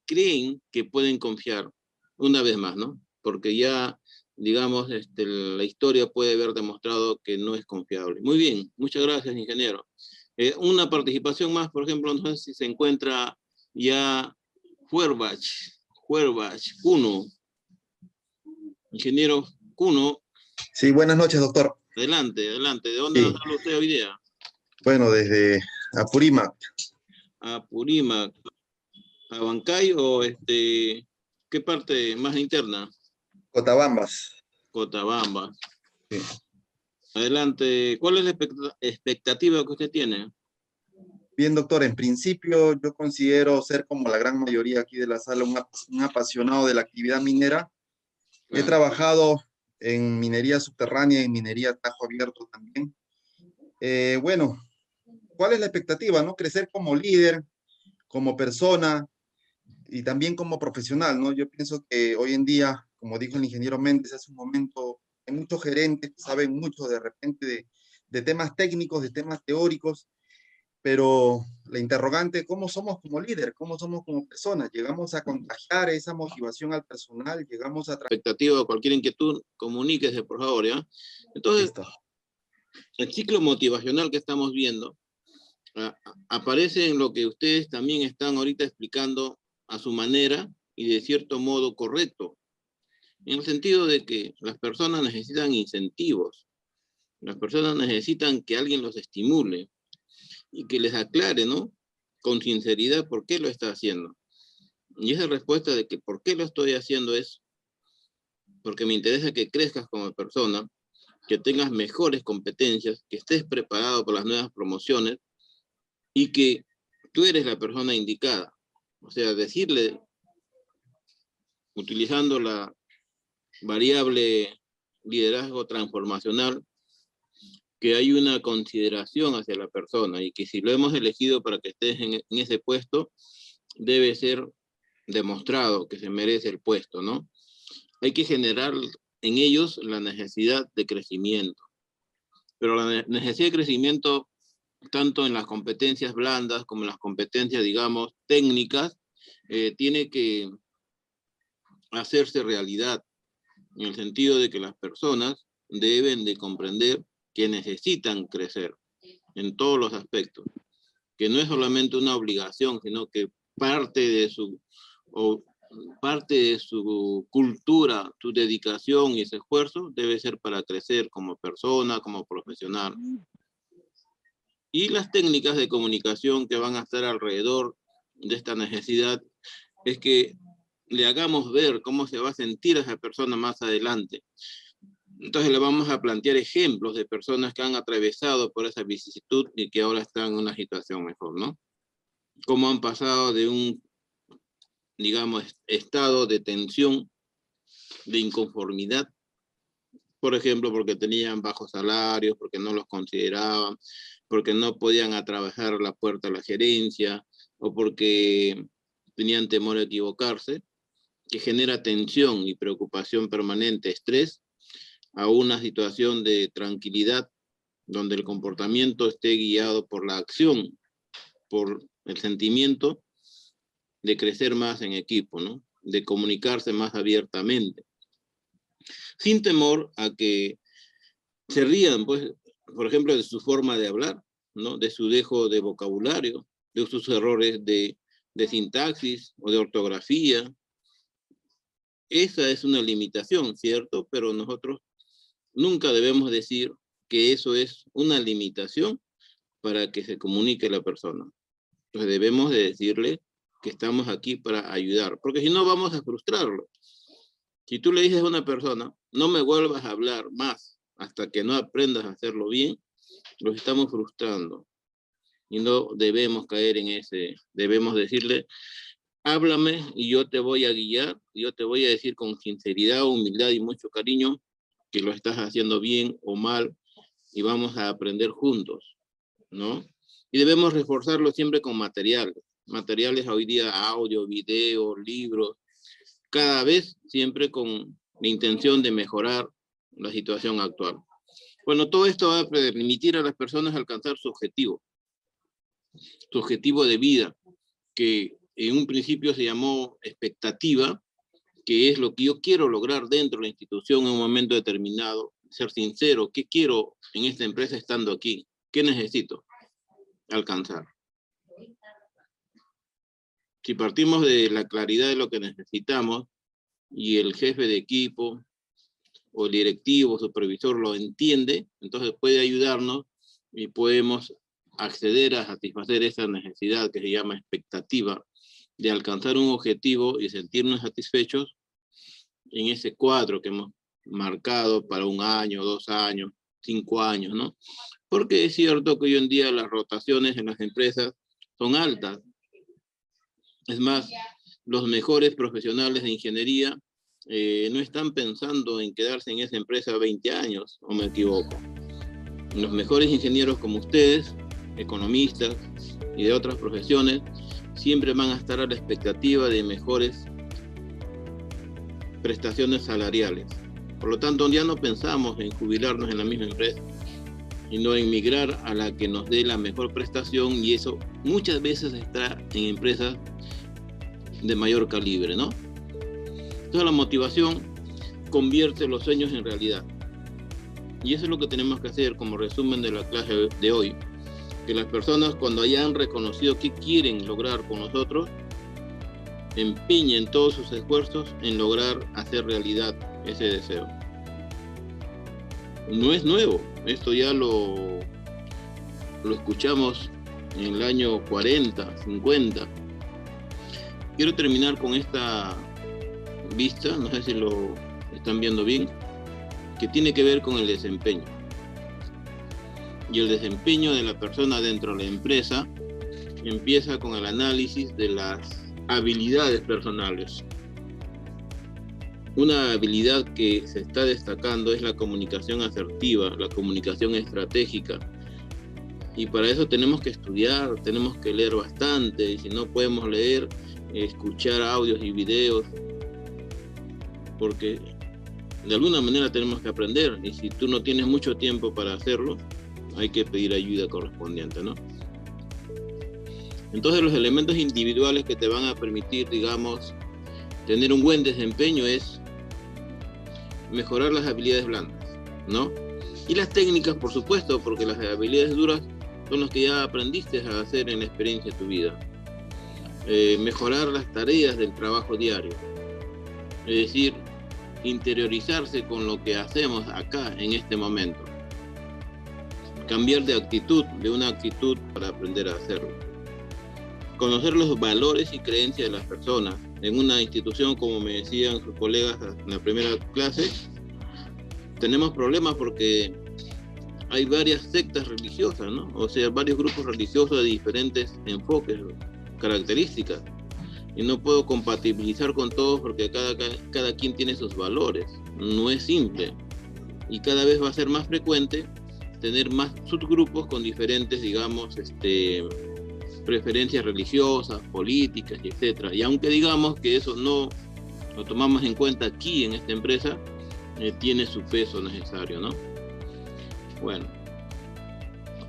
creen que pueden confiar una vez más, ¿no? Porque ya, digamos, la historia puede haber demostrado que no es confiable. Muy bien, muchas gracias, ingeniero. Una participación más, por ejemplo, no sé si se encuentra ya Huerbach Cuno. Ingeniero Cuno. Sí, buenas noches, doctor. Adelante, adelante. ¿De dónde Sí. nos habla usted hoy día? Bueno, desde Apurímac. Apurímac. ¿A Huancay o qué parte más interna? Cotabambas. Cotabamba. Sí. Adelante, ¿cuál es la expectativa que usted tiene? Bien, doctor, en principio yo considero ser como la gran mayoría aquí de la sala un apasionado de la actividad minera. He trabajado en minería subterránea y minería a tajo abierto también. Bueno, ¿cuál es la expectativa, no? Crecer como líder, como persona y también como profesional, ¿no? Yo pienso que hoy en día, como dijo el ingeniero Méndez hace un momento, hay muchos gerentes que saben mucho de repente de temas técnicos, de temas teóricos, pero la interrogante, ¿cómo somos como líder? ¿Cómo somos como personas? ¿Llegamos a contagiar esa motivación al personal? ¿Llegamos a... Expectativa o cualquier inquietud, comuníquese, por favor, ¿ya? Entonces, Listo. el ciclo motivacional que estamos viendo aparece en lo que ustedes también están ahorita explicando a su manera, y de cierto modo correcto, en el sentido de que las personas necesitan incentivos, las personas necesitan que alguien los estimule y que les aclare, ¿no? Con sinceridad por qué lo está haciendo. Y esa respuesta de que por qué lo estoy haciendo es porque me interesa que crezcas como persona, que tengas mejores competencias, que estés preparado para las nuevas promociones y que tú eres la persona indicada. O sea, decirle, utilizando la variable liderazgo transformacional, que hay una consideración hacia la persona y que si lo hemos elegido para que estés en ese puesto, debe ser demostrado que se merece el puesto, ¿no? Hay que generar en ellos la necesidad de crecimiento. Pero la necesidad de crecimiento, tanto en las competencias blandas como en las competencias, digamos, técnicas, tiene que hacerse realidad, en el sentido de que las personas deben de comprender que necesitan crecer en todos los aspectos, que no es solamente una obligación, sino que parte de su cultura, su dedicación y ese esfuerzo debe ser para crecer como persona, como profesional. Y las técnicas de comunicación que van a estar alrededor de esta necesidad es que le hagamos ver cómo se va a sentir esa persona más adelante. Entonces le vamos a plantear ejemplos de personas que han atravesado por esa vicisitud y que ahora están en una situación mejor, ¿no? Cómo han pasado de un, digamos, estado de tensión, de inconformidad, por ejemplo, porque tenían bajos salarios, porque no los consideraban, porque no podían atravesar la puerta de la gerencia, o porque tenían temor a equivocarse, que genera tensión y preocupación permanente, estrés, a una situación de tranquilidad, donde el comportamiento esté guiado por la acción, por el sentimiento de crecer más en equipo, ¿no? De comunicarse más abiertamente, sin temor a que se rían, pues, por ejemplo, de su forma de hablar, ¿no? De su dejo de vocabulario, de sus errores de sintaxis o de ortografía. Esa es una limitación, ¿cierto? Pero nosotros nunca debemos decir que eso es una limitación para que se comunique la persona. Entonces debemos de decirle que estamos aquí para ayudar, porque si no vamos a frustrarlo. Si tú le dices a una persona, no me vuelvas a hablar más hasta que no aprendas a hacerlo bien, los estamos frustrando. Y no debemos caer en ese, debemos decirle, háblame y yo te voy a guiar, yo te voy a decir con sinceridad, humildad y mucho cariño que lo estás haciendo bien o mal y vamos a aprender juntos, ¿no? Y debemos reforzarlo siempre con materiales hoy día, audio, video, libros, cada vez siempre con la intención de mejorar la situación actual. Bueno, todo esto va a permitir a las personas alcanzar su objetivo de vida, que en un principio se llamó expectativa, que es lo que yo quiero lograr dentro de la institución en un momento determinado, ser sincero, ¿qué quiero en esta empresa estando aquí? ¿Qué necesito alcanzar? Si partimos de la claridad de lo que necesitamos y el jefe de equipo o el directivo, supervisor lo entiende, entonces puede ayudarnos y podemos acceder a satisfacer esa necesidad que se llama expectativa de alcanzar un objetivo y sentirnos satisfechos en ese cuadro que hemos marcado para 1 año, 2 años, 5 años, ¿no? Porque es cierto que hoy en día las rotaciones en las empresas son altas. Es más, los mejores profesionales de ingeniería no están pensando en quedarse en esa empresa 20 años, ¿o me equivoco? Los mejores ingenieros como ustedes, economistas y de otras profesiones, siempre van a estar a la expectativa de mejores prestaciones salariales. Por lo tanto, ya no pensamos en jubilarnos en la misma empresa, sino en migrar a la que nos dé la mejor prestación, y eso muchas veces está en empresas de mayor calibre, ¿no? Entonces la motivación convierte los sueños en realidad. Y eso es lo que tenemos que hacer como resumen de la clase de hoy. Que las personas, cuando hayan reconocido qué quieren lograr con nosotros, empeñen todos sus esfuerzos en lograr hacer realidad ese deseo. No es nuevo, esto ya lo escuchamos en el año 40, 50. Quiero terminar con esta vista, no sé si lo están viendo bien, que tiene que ver con el desempeño. Y el desempeño de la persona dentro de la empresa empieza con el análisis de las habilidades personales. Una habilidad que se está destacando es la comunicación asertiva, la comunicación estratégica. Y para eso tenemos que estudiar, tenemos que leer bastante, y si no podemos leer, escuchar audios y videos, porque de alguna manera tenemos que aprender, y si tú no tienes mucho tiempo para hacerlo, hay que pedir ayuda correspondiente, ¿no? Entonces los elementos individuales que te van a permitir, digamos, tener un buen desempeño es mejorar las habilidades blandas, ¿no? Y las técnicas, por supuesto, porque las habilidades duras son las que ya aprendiste a hacer en la experiencia de tu vida. Mejorar las tareas del trabajo diario, es decir, interiorizarse con lo que hacemos acá en este momento. Cambiar de actitud, de una actitud para aprender a hacerlo. Conocer los valores y creencias de las personas. En una institución, como me decían sus colegas en la primera clase, tenemos problemas porque hay varias sectas religiosas, ¿no? O sea, varios grupos religiosos de diferentes enfoques, características. Y no puedo compatibilizar con todos porque cada quien tiene sus valores. No es simple. Y cada vez va a ser más frecuente tener más subgrupos con diferentes, digamos, preferencias religiosas, políticas, etc. Y aunque digamos que eso no lo tomamos en cuenta aquí en esta empresa, tiene su peso necesario, ¿no? Bueno,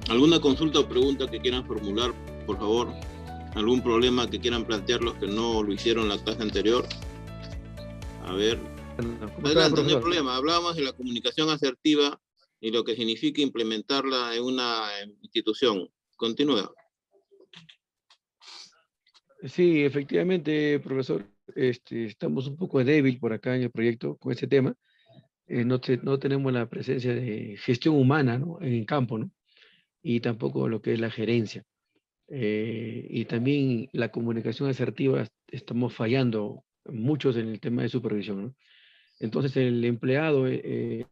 ¿alguna consulta o pregunta que quieran formular, por favor? ¿Algún problema que quieran plantear los que no lo hicieron en la clase anterior? A ver. Adelante, no hay problema. Hablábamos de la comunicación asertiva y lo que significa implementarla en una institución. Continúa. Sí, efectivamente, profesor, estamos un poco débil por acá en el proyecto con este tema. No tenemos la presencia de gestión humana, ¿no? En el campo, ¿no? Y tampoco lo que es la gerencia. Y también la comunicación asertiva, estamos fallando muchos en el tema de supervisión, ¿no? Entonces el empleado, el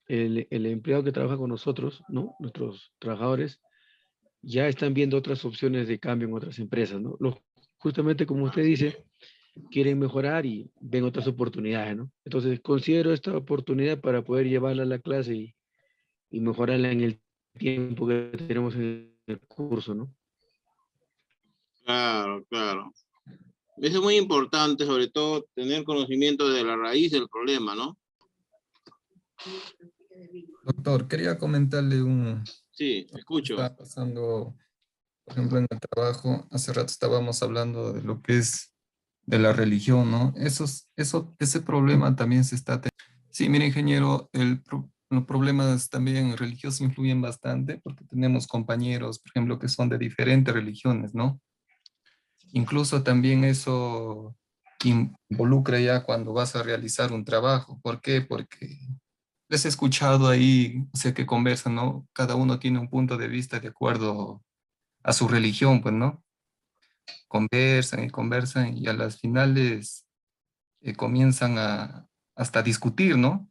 empleado que trabaja con nosotros, ¿no? Nuestros trabajadores, ya están viendo otras opciones de cambio en otras empresas, ¿no? Justamente como usted dice, quieren mejorar y ven otras oportunidades, ¿no? Entonces considero esta oportunidad para poder llevarla a la clase y mejorarla en el tiempo que tenemos en el curso, ¿no? Claro, claro. Eso es muy importante, sobre todo tener conocimiento de la raíz del problema, ¿no? Doctor, quería comentarle un... Sí, escucho. Está pasando, por ejemplo, en el trabajo. Hace rato estábamos hablando de lo que es de la religión, ¿no? Ese problema también se está teniendo. Sí, mire, ingeniero, los problemas también religiosos influyen bastante porque tenemos compañeros, por ejemplo, que son de diferentes religiones, ¿no? Incluso también eso involucra ya cuando vas a realizar un trabajo. ¿Por qué? Porque les he escuchado ahí, o sea, que conversan, ¿no? Cada uno tiene un punto de vista de acuerdo a su religión, pues, ¿no? Conversan y conversan y a las finales comienzan hasta discutir, ¿no?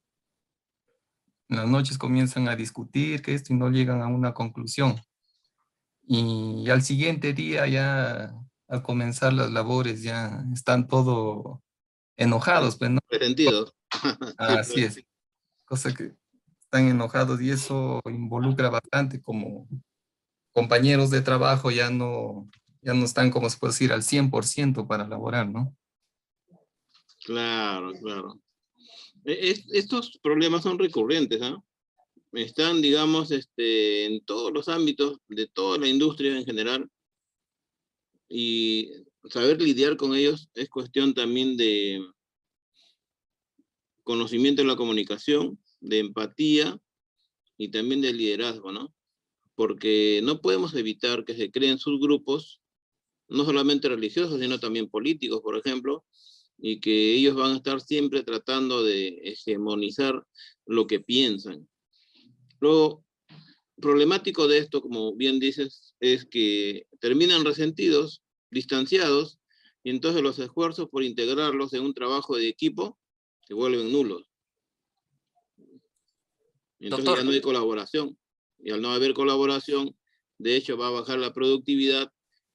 En las noches comienzan a discutir que esto y no llegan a una conclusión. Y al siguiente día ya, al comenzar las labores, ya están todo enojados, pues, ¿no? Resentidos. Así es. Cosa que están enojados y eso involucra bastante como compañeros de trabajo ya no están, como se puede decir, al 100% para laborar, ¿no? Claro, claro. Estos problemas son recurrentes, ¿ah? Están, digamos, en todos los ámbitos de toda la industria en general, y saber lidiar con ellos es cuestión también de conocimiento de la comunicación, de empatía y también de liderazgo, ¿no? Porque no podemos evitar que se creen subgrupos no solamente religiosos, sino también políticos, por ejemplo, y que ellos van a estar siempre tratando de hegemonizar lo que piensan. Lo problemático de esto, como bien dices, es que terminan resentidos, distanciados, y entonces los esfuerzos por integrarlos en un trabajo de equipo se vuelven nulos. Entonces Doctor. ya no hay colaboración, y al no haber colaboración, de hecho va a bajar la productividad.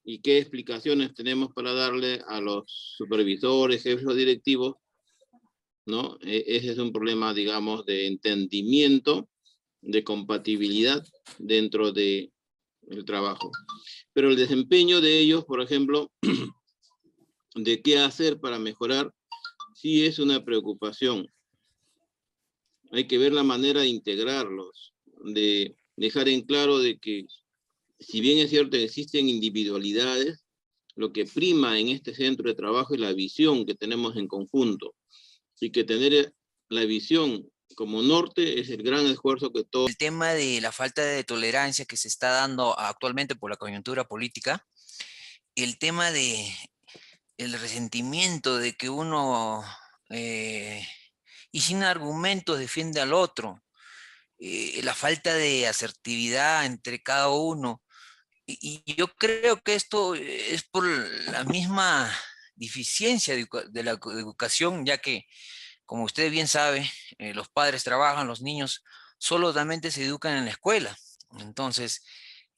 ¿Y qué explicaciones tenemos para darle a los supervisores, jefes o directivos? ¿No? Ese es un problema, digamos, de entendimiento, de compatibilidad dentro del trabajo. Pero el desempeño de ellos, por ejemplo, de qué hacer para mejorar, sí es una preocupación. Hay que ver la manera de integrarlos, de dejar en claro de que, si bien es cierto que existen individualidades, lo que prima en este centro de trabajo es la visión que tenemos en conjunto. Y que tener la visión como norte es el gran esfuerzo que todos... El tema de la falta de tolerancia que se está dando actualmente por la coyuntura política, el tema de el resentimiento de que uno y sin argumentos defiende al otro, la falta de asertividad entre cada uno. Y yo creo que esto es por la misma deficiencia de la educación, ya que, como usted bien sabe, los padres trabajan, los niños solamente se educan en la escuela. Entonces,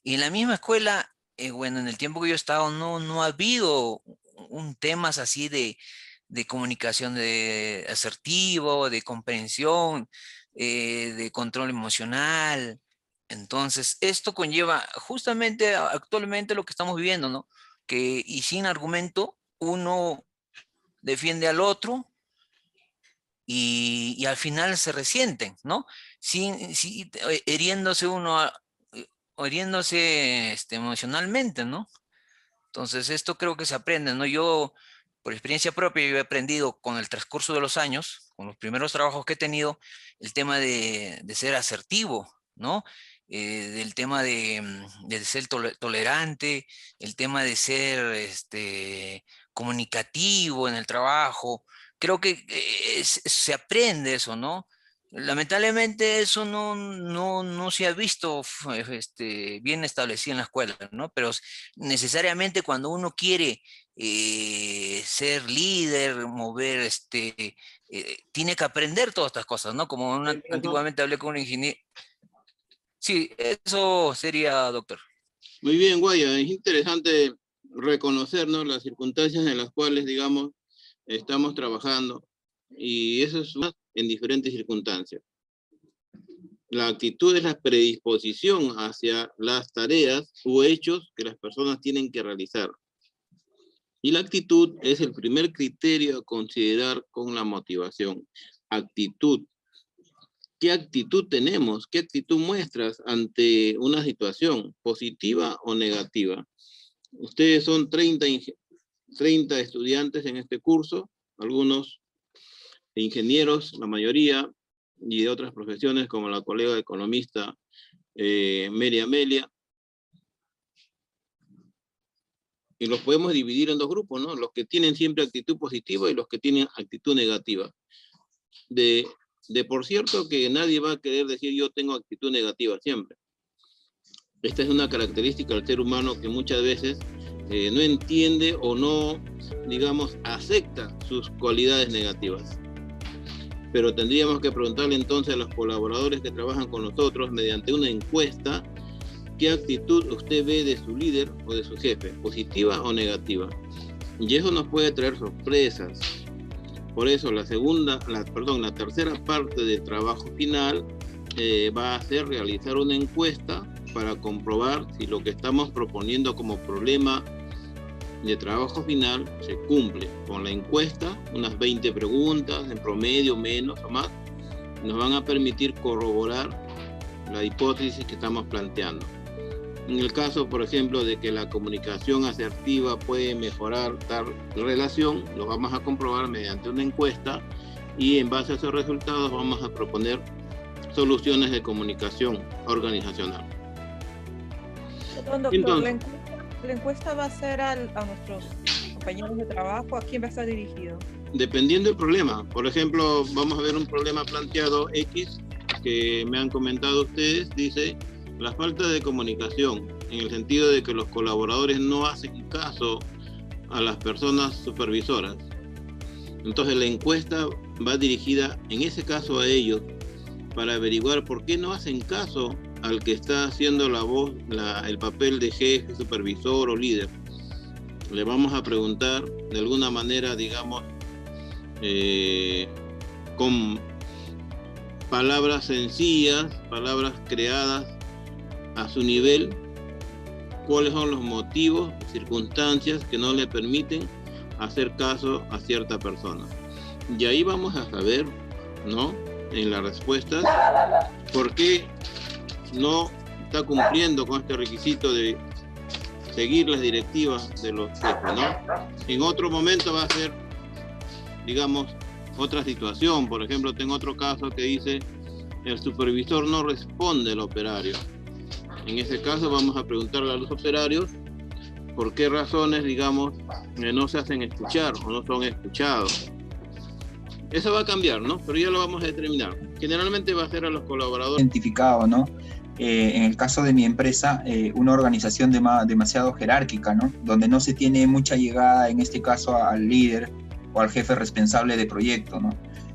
en la misma escuela, bueno, en el tiempo que yo he estado, no ha habido temas así de comunicación de asertivo, de comprensión, de control emocional. Entonces, esto conlleva justamente actualmente lo que estamos viviendo, ¿no? Que y sin argumento uno defiende al otro y al final se resienten, ¿no? Hiriéndose uno, hiriéndose emocionalmente, ¿no? Entonces, esto creo que se aprende, ¿no? Yo, por experiencia propia, yo he aprendido con el transcurso de los años, con los primeros trabajos que he tenido, el tema de ser asertivo, ¿no? Del tema de ser tolerante, el tema de ser comunicativo en el trabajo. Creo que se aprende eso, ¿no? Lamentablemente eso no se ha visto bien establecido en la escuela, ¿no? Pero necesariamente cuando uno quiere ser líder, mover, tiene que aprender todas estas cosas, ¿no? Como antiguamente hablé con un ingeniero. Sí, eso sería, doctor. Muy bien, Guaya, es interesante reconocernos las circunstancias en las cuales, digamos, estamos trabajando, y eso es en diferentes circunstancias. La actitud es la predisposición hacia las tareas u hechos que las personas tienen que realizar. Y la actitud es el primer criterio a considerar con la motivación. Actitud. ¿Qué actitud tenemos? ¿Qué actitud muestras ante una situación, positiva o negativa? Ustedes son 30 estudiantes en este curso, algunos ingenieros, la mayoría, y de otras profesiones como la colega economista Mary Amelia. Y los podemos dividir en dos grupos, ¿no? Los que tienen siempre actitud positiva y los que tienen actitud negativa. De por cierto que nadie va a querer decir yo tengo actitud negativa siempre. Esta es una característica del ser humano que muchas veces no entiende o no, digamos, acepta sus cualidades negativas. Pero tendríamos que preguntarle entonces a los colaboradores que trabajan con nosotros mediante una encuesta, ¿qué actitud usted ve de su líder o de su jefe? ¿Positiva o negativa? Y eso nos puede traer sorpresas. Por eso la tercera parte del trabajo final va a ser realizar una encuesta para comprobar si lo que estamos proponiendo como problema de trabajo final se cumple. Con la encuesta, unas 20 preguntas, en promedio, menos o más, nos van a permitir corroborar la hipótesis que estamos planteando. En el caso, por ejemplo, de que la comunicación asertiva puede mejorar tal relación, lo vamos a comprobar mediante una encuesta y en base a esos resultados vamos a proponer soluciones de comunicación organizacional. Doctor, Entonces, ¿La encuesta va a ser a nuestros compañeros de trabajo? ¿A quién va a estar dirigido? Dependiendo del problema. Por ejemplo, vamos a ver un problema planteado X que me han comentado ustedes. Dice, la falta de comunicación, en el sentido de que los colaboradores no hacen caso a las personas supervisoras. Entonces la encuesta va dirigida en ese caso a ellos para averiguar por qué no hacen caso al que está haciendo la voz, el papel de jefe, supervisor o líder. Le vamos a preguntar de alguna manera, digamos, con palabras sencillas, palabras creadas a su nivel, cuáles son los motivos, circunstancias que no le permiten hacer caso a cierta persona. Y ahí vamos a saber, ¿no?, en las respuestas, por qué no está cumpliendo con este requisito de seguir las directivas de los jefes, ¿no? En otro momento va a ser, digamos, otra situación. Por ejemplo, tengo otro caso que dice, el supervisor no responde al operario. En ese caso vamos a preguntarle a los operarios por qué razones, digamos, no se hacen escuchar o no son escuchados. Eso va a cambiar, ¿no? Pero ya lo vamos a determinar. Generalmente va a ser a los colaboradores. Identificado, ¿no? En el caso de mi empresa, una organización demasiado jerárquica, ¿no? Donde no se tiene mucha llegada, en este caso, al líder o al jefe responsable de proyecto, ¿no?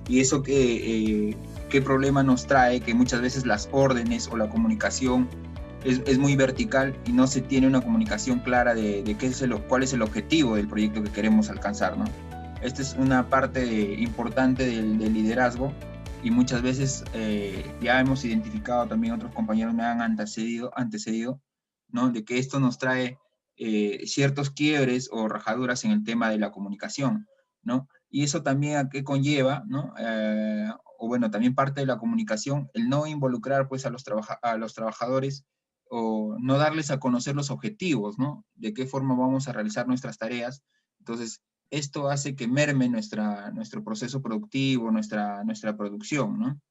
Y eso qué problema nos trae, que muchas veces las órdenes o la comunicación es muy vertical y no se tiene una comunicación clara de cuál es el objetivo del proyecto que queremos alcanzar, ¿no? Esta es una parte importante del liderazgo y muchas veces ya hemos identificado, también otros compañeros me han antecedido, ¿no?, de que esto nos trae ciertos quiebres o rajaduras en el tema de la comunicación, ¿no? Y eso también a qué conlleva, ¿no? O bueno, también parte de la comunicación, el no involucrar pues a los trabajadores o no darles a conocer los objetivos, ¿no? De qué forma vamos a realizar nuestras tareas. Entonces, esto hace que merme nuestro proceso productivo, nuestra producción, ¿no?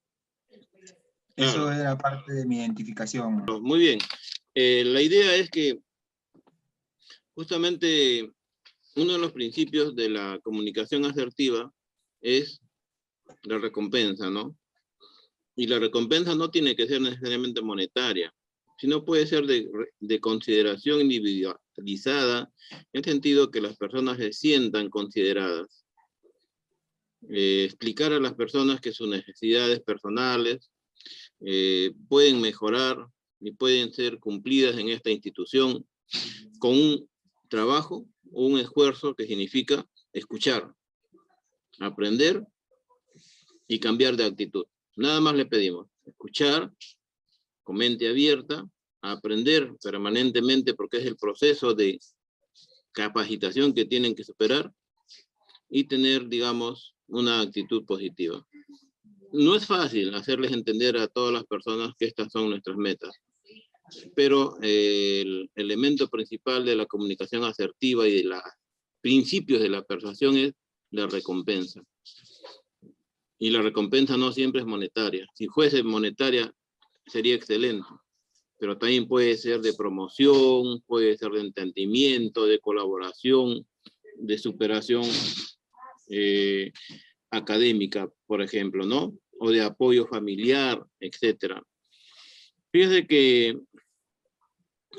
Eso Claro. era parte de mi identificación. Muy bien. La idea es que justamente uno de los principios de la comunicación asertiva es la recompensa, ¿no? Y la recompensa no tiene que ser necesariamente monetaria, sino puede ser de consideración individualizada, en el sentido que las personas se sientan consideradas. Explicar a las personas que sus necesidades personales pueden mejorar y pueden ser cumplidas en esta institución con un trabajo o un esfuerzo que significa escuchar, aprender y cambiar de actitud. Nada más le pedimos, escuchar, con mente abierta, aprender permanentemente porque es el proceso de capacitación que tienen que superar y tener, digamos, una actitud positiva. No es fácil hacerles entender a todas las personas que estas son nuestras metas, pero el elemento principal de la comunicación asertiva y de los principios de la persuasión es la recompensa. Y la recompensa no siempre es monetaria. Si fuese monetaria, sería excelente. Pero también puede ser de promoción, puede ser de entendimiento, de colaboración, de superación académica, por ejemplo, ¿no? O de apoyo familiar, etc. Fíjese que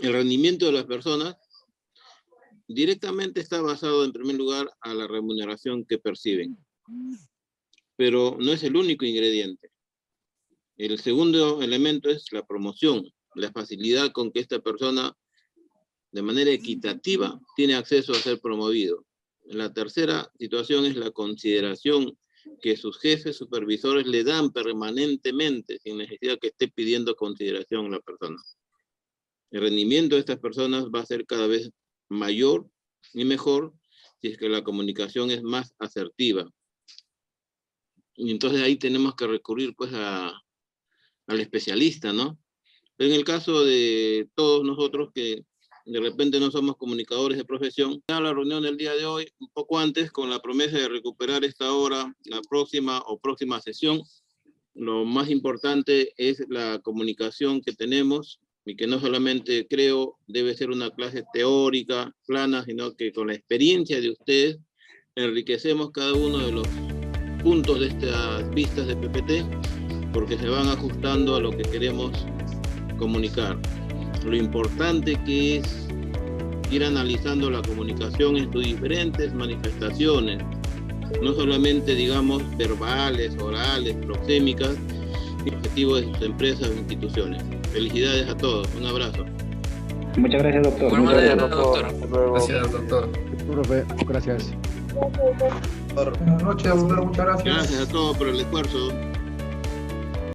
el rendimiento de las personas directamente está basado, en primer lugar, a la remuneración que perciben. Pero no es el único ingrediente. El segundo elemento es la promoción, la facilidad con que esta persona, de manera equitativa, tiene acceso a ser promovido. La tercera situación es la consideración que sus jefes supervisores le dan permanentemente, sin necesidad que esté pidiendo consideración a la persona. El rendimiento de estas personas va a ser cada vez mayor y mejor si es que la comunicación es más asertiva. Y entonces ahí tenemos que recurrir pues al especialista, ¿no? Pero en el caso de todos nosotros que de repente no somos comunicadores de profesión, a la reunión del día de hoy, un poco antes, con la promesa de recuperar esta hora, la próxima sesión, lo más importante es la comunicación que tenemos y que no solamente creo debe ser una clase teórica, plana, sino que con la experiencia de ustedes enriquecemos cada uno de los puntos de estas vistas de PPT, porque se van ajustando a lo que queremos comunicar. Lo importante que es ir analizando la comunicación en sus diferentes manifestaciones, no solamente, digamos, verbales, orales, proxémicas, y objetivos de sus empresas o instituciones. Felicidades a todos, un abrazo. Muchas gracias, doctor. Bueno, Muchas gracias, doctor. Hasta luego. Gracias, doctor. Profe, gracias. Buenas noches, doctor. Muchas gracias. Gracias a todos por el esfuerzo.